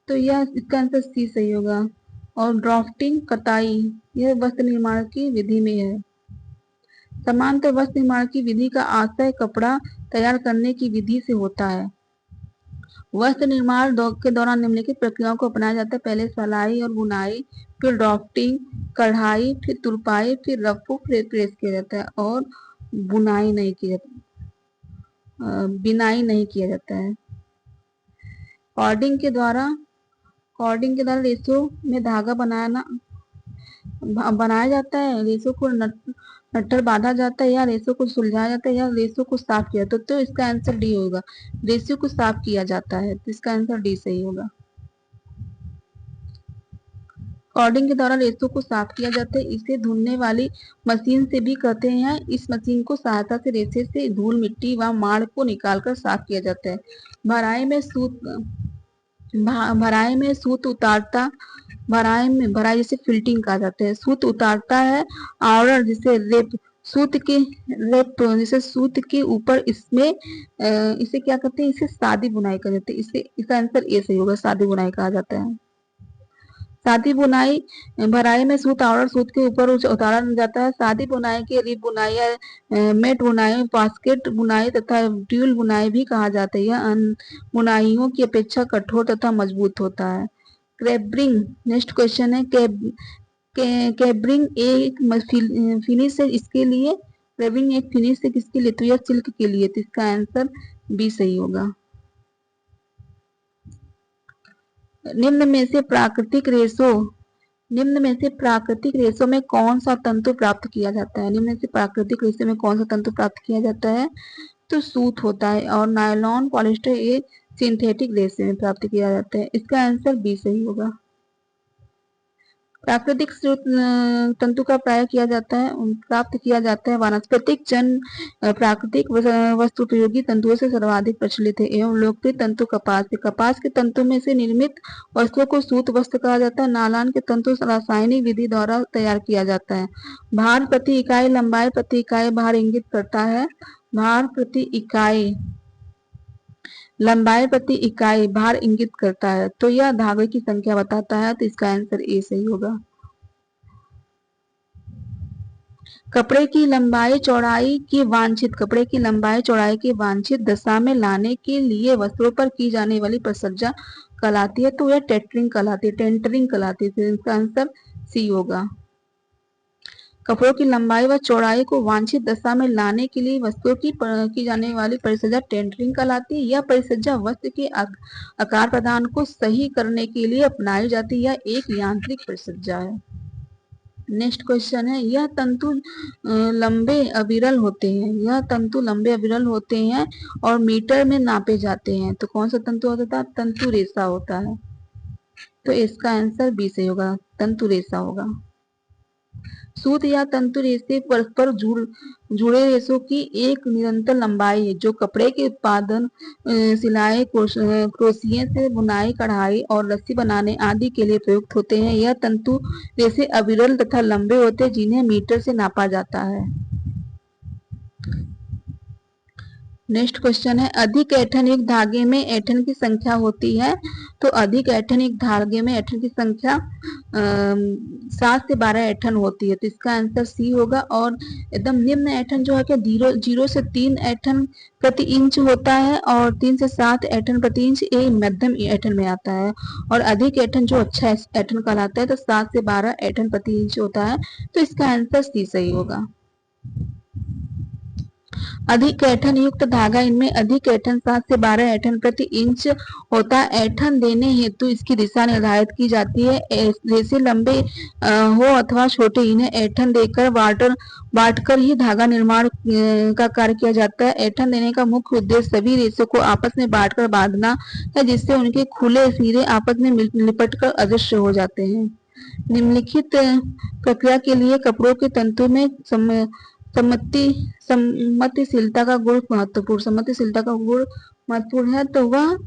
तो यह इसका आंसर सी सही होगा। और ड्राफ्टिंग, कताई, यह वस्त्र निर्माण की विधि में है। समांतर वस्त्र निर्माण की विधि का आशय कपड़ा तैयार करने की विधि से होता है। वस्त्र निर्माण के दौरान निम्नलिखित प्रक्रियाओं को अपनाया जाता है। पहले सलाई और बुनाई, फिर ड्राफ्टिंग, कढ़ाई, फिर तुरपाई, फिर रफू, फिर प्रेस किया जाता है और बुनाई नहीं की जाती, बिनाई नहीं किया जाता है। कॉर्डिंग के द्वारा रेशों में धागा बनाया जाता है, रेशों को नट्टर बांधा जाता है, या रेशों को सुलझाया जाता है, या रेशों को साफ किया जाता है। तो इसका आंसर डी होगा, रेशों को साफ किया जाता है। तो इसका आंसर डी सही होगा। कॉर्डिंग के द्वारा रेशों को साफ किया जाता है, इसे धुलने वाली मशीन से भी कहते हैं। इस मशीन को सहायता से रेशे से धूल, मिट्टी व माड़ को निकालकर साफ किया जाता है। भराई में सूत उतारता, भराई जिसे फिल्टिंग कहा जाता है। सूत उतारता है, आवरण जिसे सूत के ऊपर इसमें इसे क्या कहते हैं, इसे सादी बुनाई कहा जाता है। इसका आंसर ए सही होगा, सादी बुनाई कहा जाता है। सादी बुनाई, भराई में सूत आवरण सूत के ऊपर उतारा जाता है। सादी बुनाई के रिब बुनाई या मेट बुनाई, बास्केट बुनाई तथा ट्यूल बुनाई भी कहा जाता है। यह अन्य बुनाइयों की अपेक्षा कठोर तथा मजबूत होता है। कैब्रिंग, नेक्स्ट क्वेश्चन है, कैब्रिंग एक फिनिश है इसके लिए, कैब्रिंग एक फिनिश है किसके लिए, तो यह सिल्क के लिए। तो इसका आंसर बी सही होगा। निम्न में से प्राकृतिक रेशों में कौन सा तंतु प्राप्त किया जाता है? निम्न में से प्राकृतिक रेशे में कौन सा तंतु प्राप्त किया जाता है? तो सूत होता है, और नायलॉन, पॉलिस्टर ये सिंथेटिक रेशे में प्राप्त किया जाता है। इसका आंसर बी सही होगा। प्राकृतिक तंतु का प्राप्त किया जाता है वानस्पतिक जन्य प्राकृतिक वस्तुपयोगी तंतुओं से सर्वाधिक प्रचलित है एवं लोकप्रिय तंतु कपास है। कपास के तंतु में से निर्मित वस्तुओं को सूत वस्त्र कहा जाता है। नायलॉन के तंतु रासायनिक विधि द्वारा तैयार किया जाता है। भार प्रति इकाई, लंबाई प्रति इकाई भार इंगित करता है। भार प्रति इकाई, लंबाई प्रति इकाई भार इंगित करता है, तो यह धागे की संख्या बताता है। तो इसका आंसर ए सही होगा। कपड़े की लंबाई चौड़ाई की वांछित दशा में लाने के लिए वस्त्रों पर की जाने वाली परिसज्जा कहलाती है। तो यह टेंटरिंग कहलाती है। तो इसका आंसर सी होगा। कपड़ों की लंबाई व चौड़ाई को वांछित दशा में लाने के लिए वस्तुओं की जाने वाली परिसज्जा टेंटरिंग कहलाती है। यह परिसज्जा वस्त्र के आकार प्रदान को सही करने के लिए अपनाई जाती है। यह एक यांत्रिक परिसज्जा है। नेक्स्ट क्वेश्चन है, यह तंतु लंबे अविरल होते हैं और मीटर में नापे जाते हैं। तो कौन सा तंतु होता है? तंतु रेशा होता है। तो इसका आंसर बी से होगा, तंतु रेशा होगा। सूत या तंतु रेशे परस्पर जुड़े रेशों की एक निरंतर लंबाई है जो कपड़े के उत्पादन, सिलाई, क्रोशिया से बुनाई, कढ़ाई और रस्सी बनाने आदि के लिए प्रयुक्त होते हैं। यह तंतु रेशे अविरल तथा लंबे होते हैं जिन्हें मीटर से नापा जाता है। नेक्स्ट क्वेश्चन है, अधिक ऐंठन युक्त धागे में ऐंठन की संख्या होती है। तो अधिक ऐंठन युक्त धागे में ऐंठन की संख्या 7 से 12 ऐंठन होती है। तो इसका आंसर सी होगा। और एकदम निम्न ऐंठन जो है क्या 0 से 3 ऐंठन प्रति इंच होता है, और 3 से 7 ऐंठन प्रति इंच ये मध्यम ऐंठन में आता है। और अधिक ऐंठन जो अच्छा ऐंठन कहलाता है, तो 7 से 12 ऐंठन प्रति इंच होता है। तो इसका आंसर सी सही होगा। अधिक ऐंठन युक्त धागा, इनमें अधिक ऐंठन 7 से 12 ऐंठन प्रति इंच होता है। ऐंठन देने हेतु इसकी दिशा निर्धारित की जाती है। रेशे लंबे हो अथवा छोटे, इन्हें ऐंठन देकर बांटकर ही धागा निर्माण का कार्य किया जाता है। ऐंठन देने का मुख्य उद्देश्य सभी रेशों को आपस में बांटकर बांधना है, जिससे उनके खुले सिरे आपस में लिपटकर अदृश्य हो जाते हैं। निम्नलिखित प्रक्रिया के लिए कपड़ों के तंतु में सम्मतिशीलता का गुण महत्वपूर्ण है। तो वह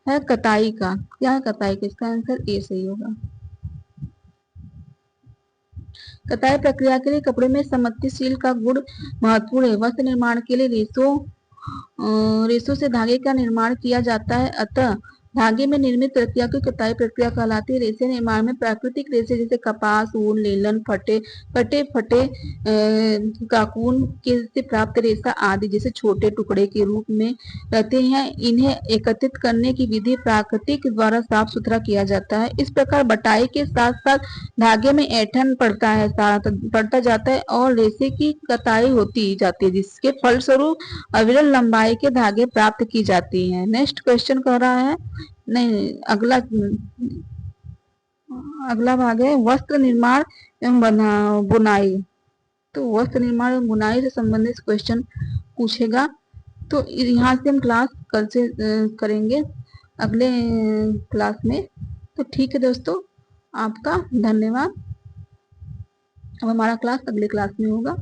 है कताई का। क्या है कताई का? इसका आंसर ए सही होगा। कताई प्रक्रिया के लिए कपड़े में सम्मतिशील का गुण महत्वपूर्ण है। वस्त्र निर्माण के लिए रेशों से धागे का निर्माण किया जाता है। अतः धागे में निर्मित प्रक्रिया को कताई प्रक्रिया कहलाती है। रेशे निर्माण में प्राकृतिक रेशे जैसे कपास, ऊन, लेलन, कटे फटे काकून के से प्राप्त रेशा आदि जैसे छोटे टुकड़े के रूप में रहते हैं। इन्हें एकत्रित करने की विधि प्राकृतिक द्वारा साफ सुथरा किया जाता है। इस प्रकार बटाई के साथ साथ धागे में ऐंठन पड़ता जाता है और रेशे की कताई होती जाती है, जिसके फलस्वरूप अविरल लंबाई के धागे प्राप्त की जाती हैं। नेक्स्ट क्वेश्चन कह रहा है, नहीं, अगला भाग है वस्त्र निर्माण एवं बुनाई। तो वस्त्र निर्माण एवं बुनाई से संबंधित क्वेश्चन पूछेगा। तो यहाँ से हम क्लास कल से करेंगे अगले क्लास में। तो ठीक है दोस्तों, आपका धन्यवाद। अब हमारा क्लास अगले क्लास में होगा।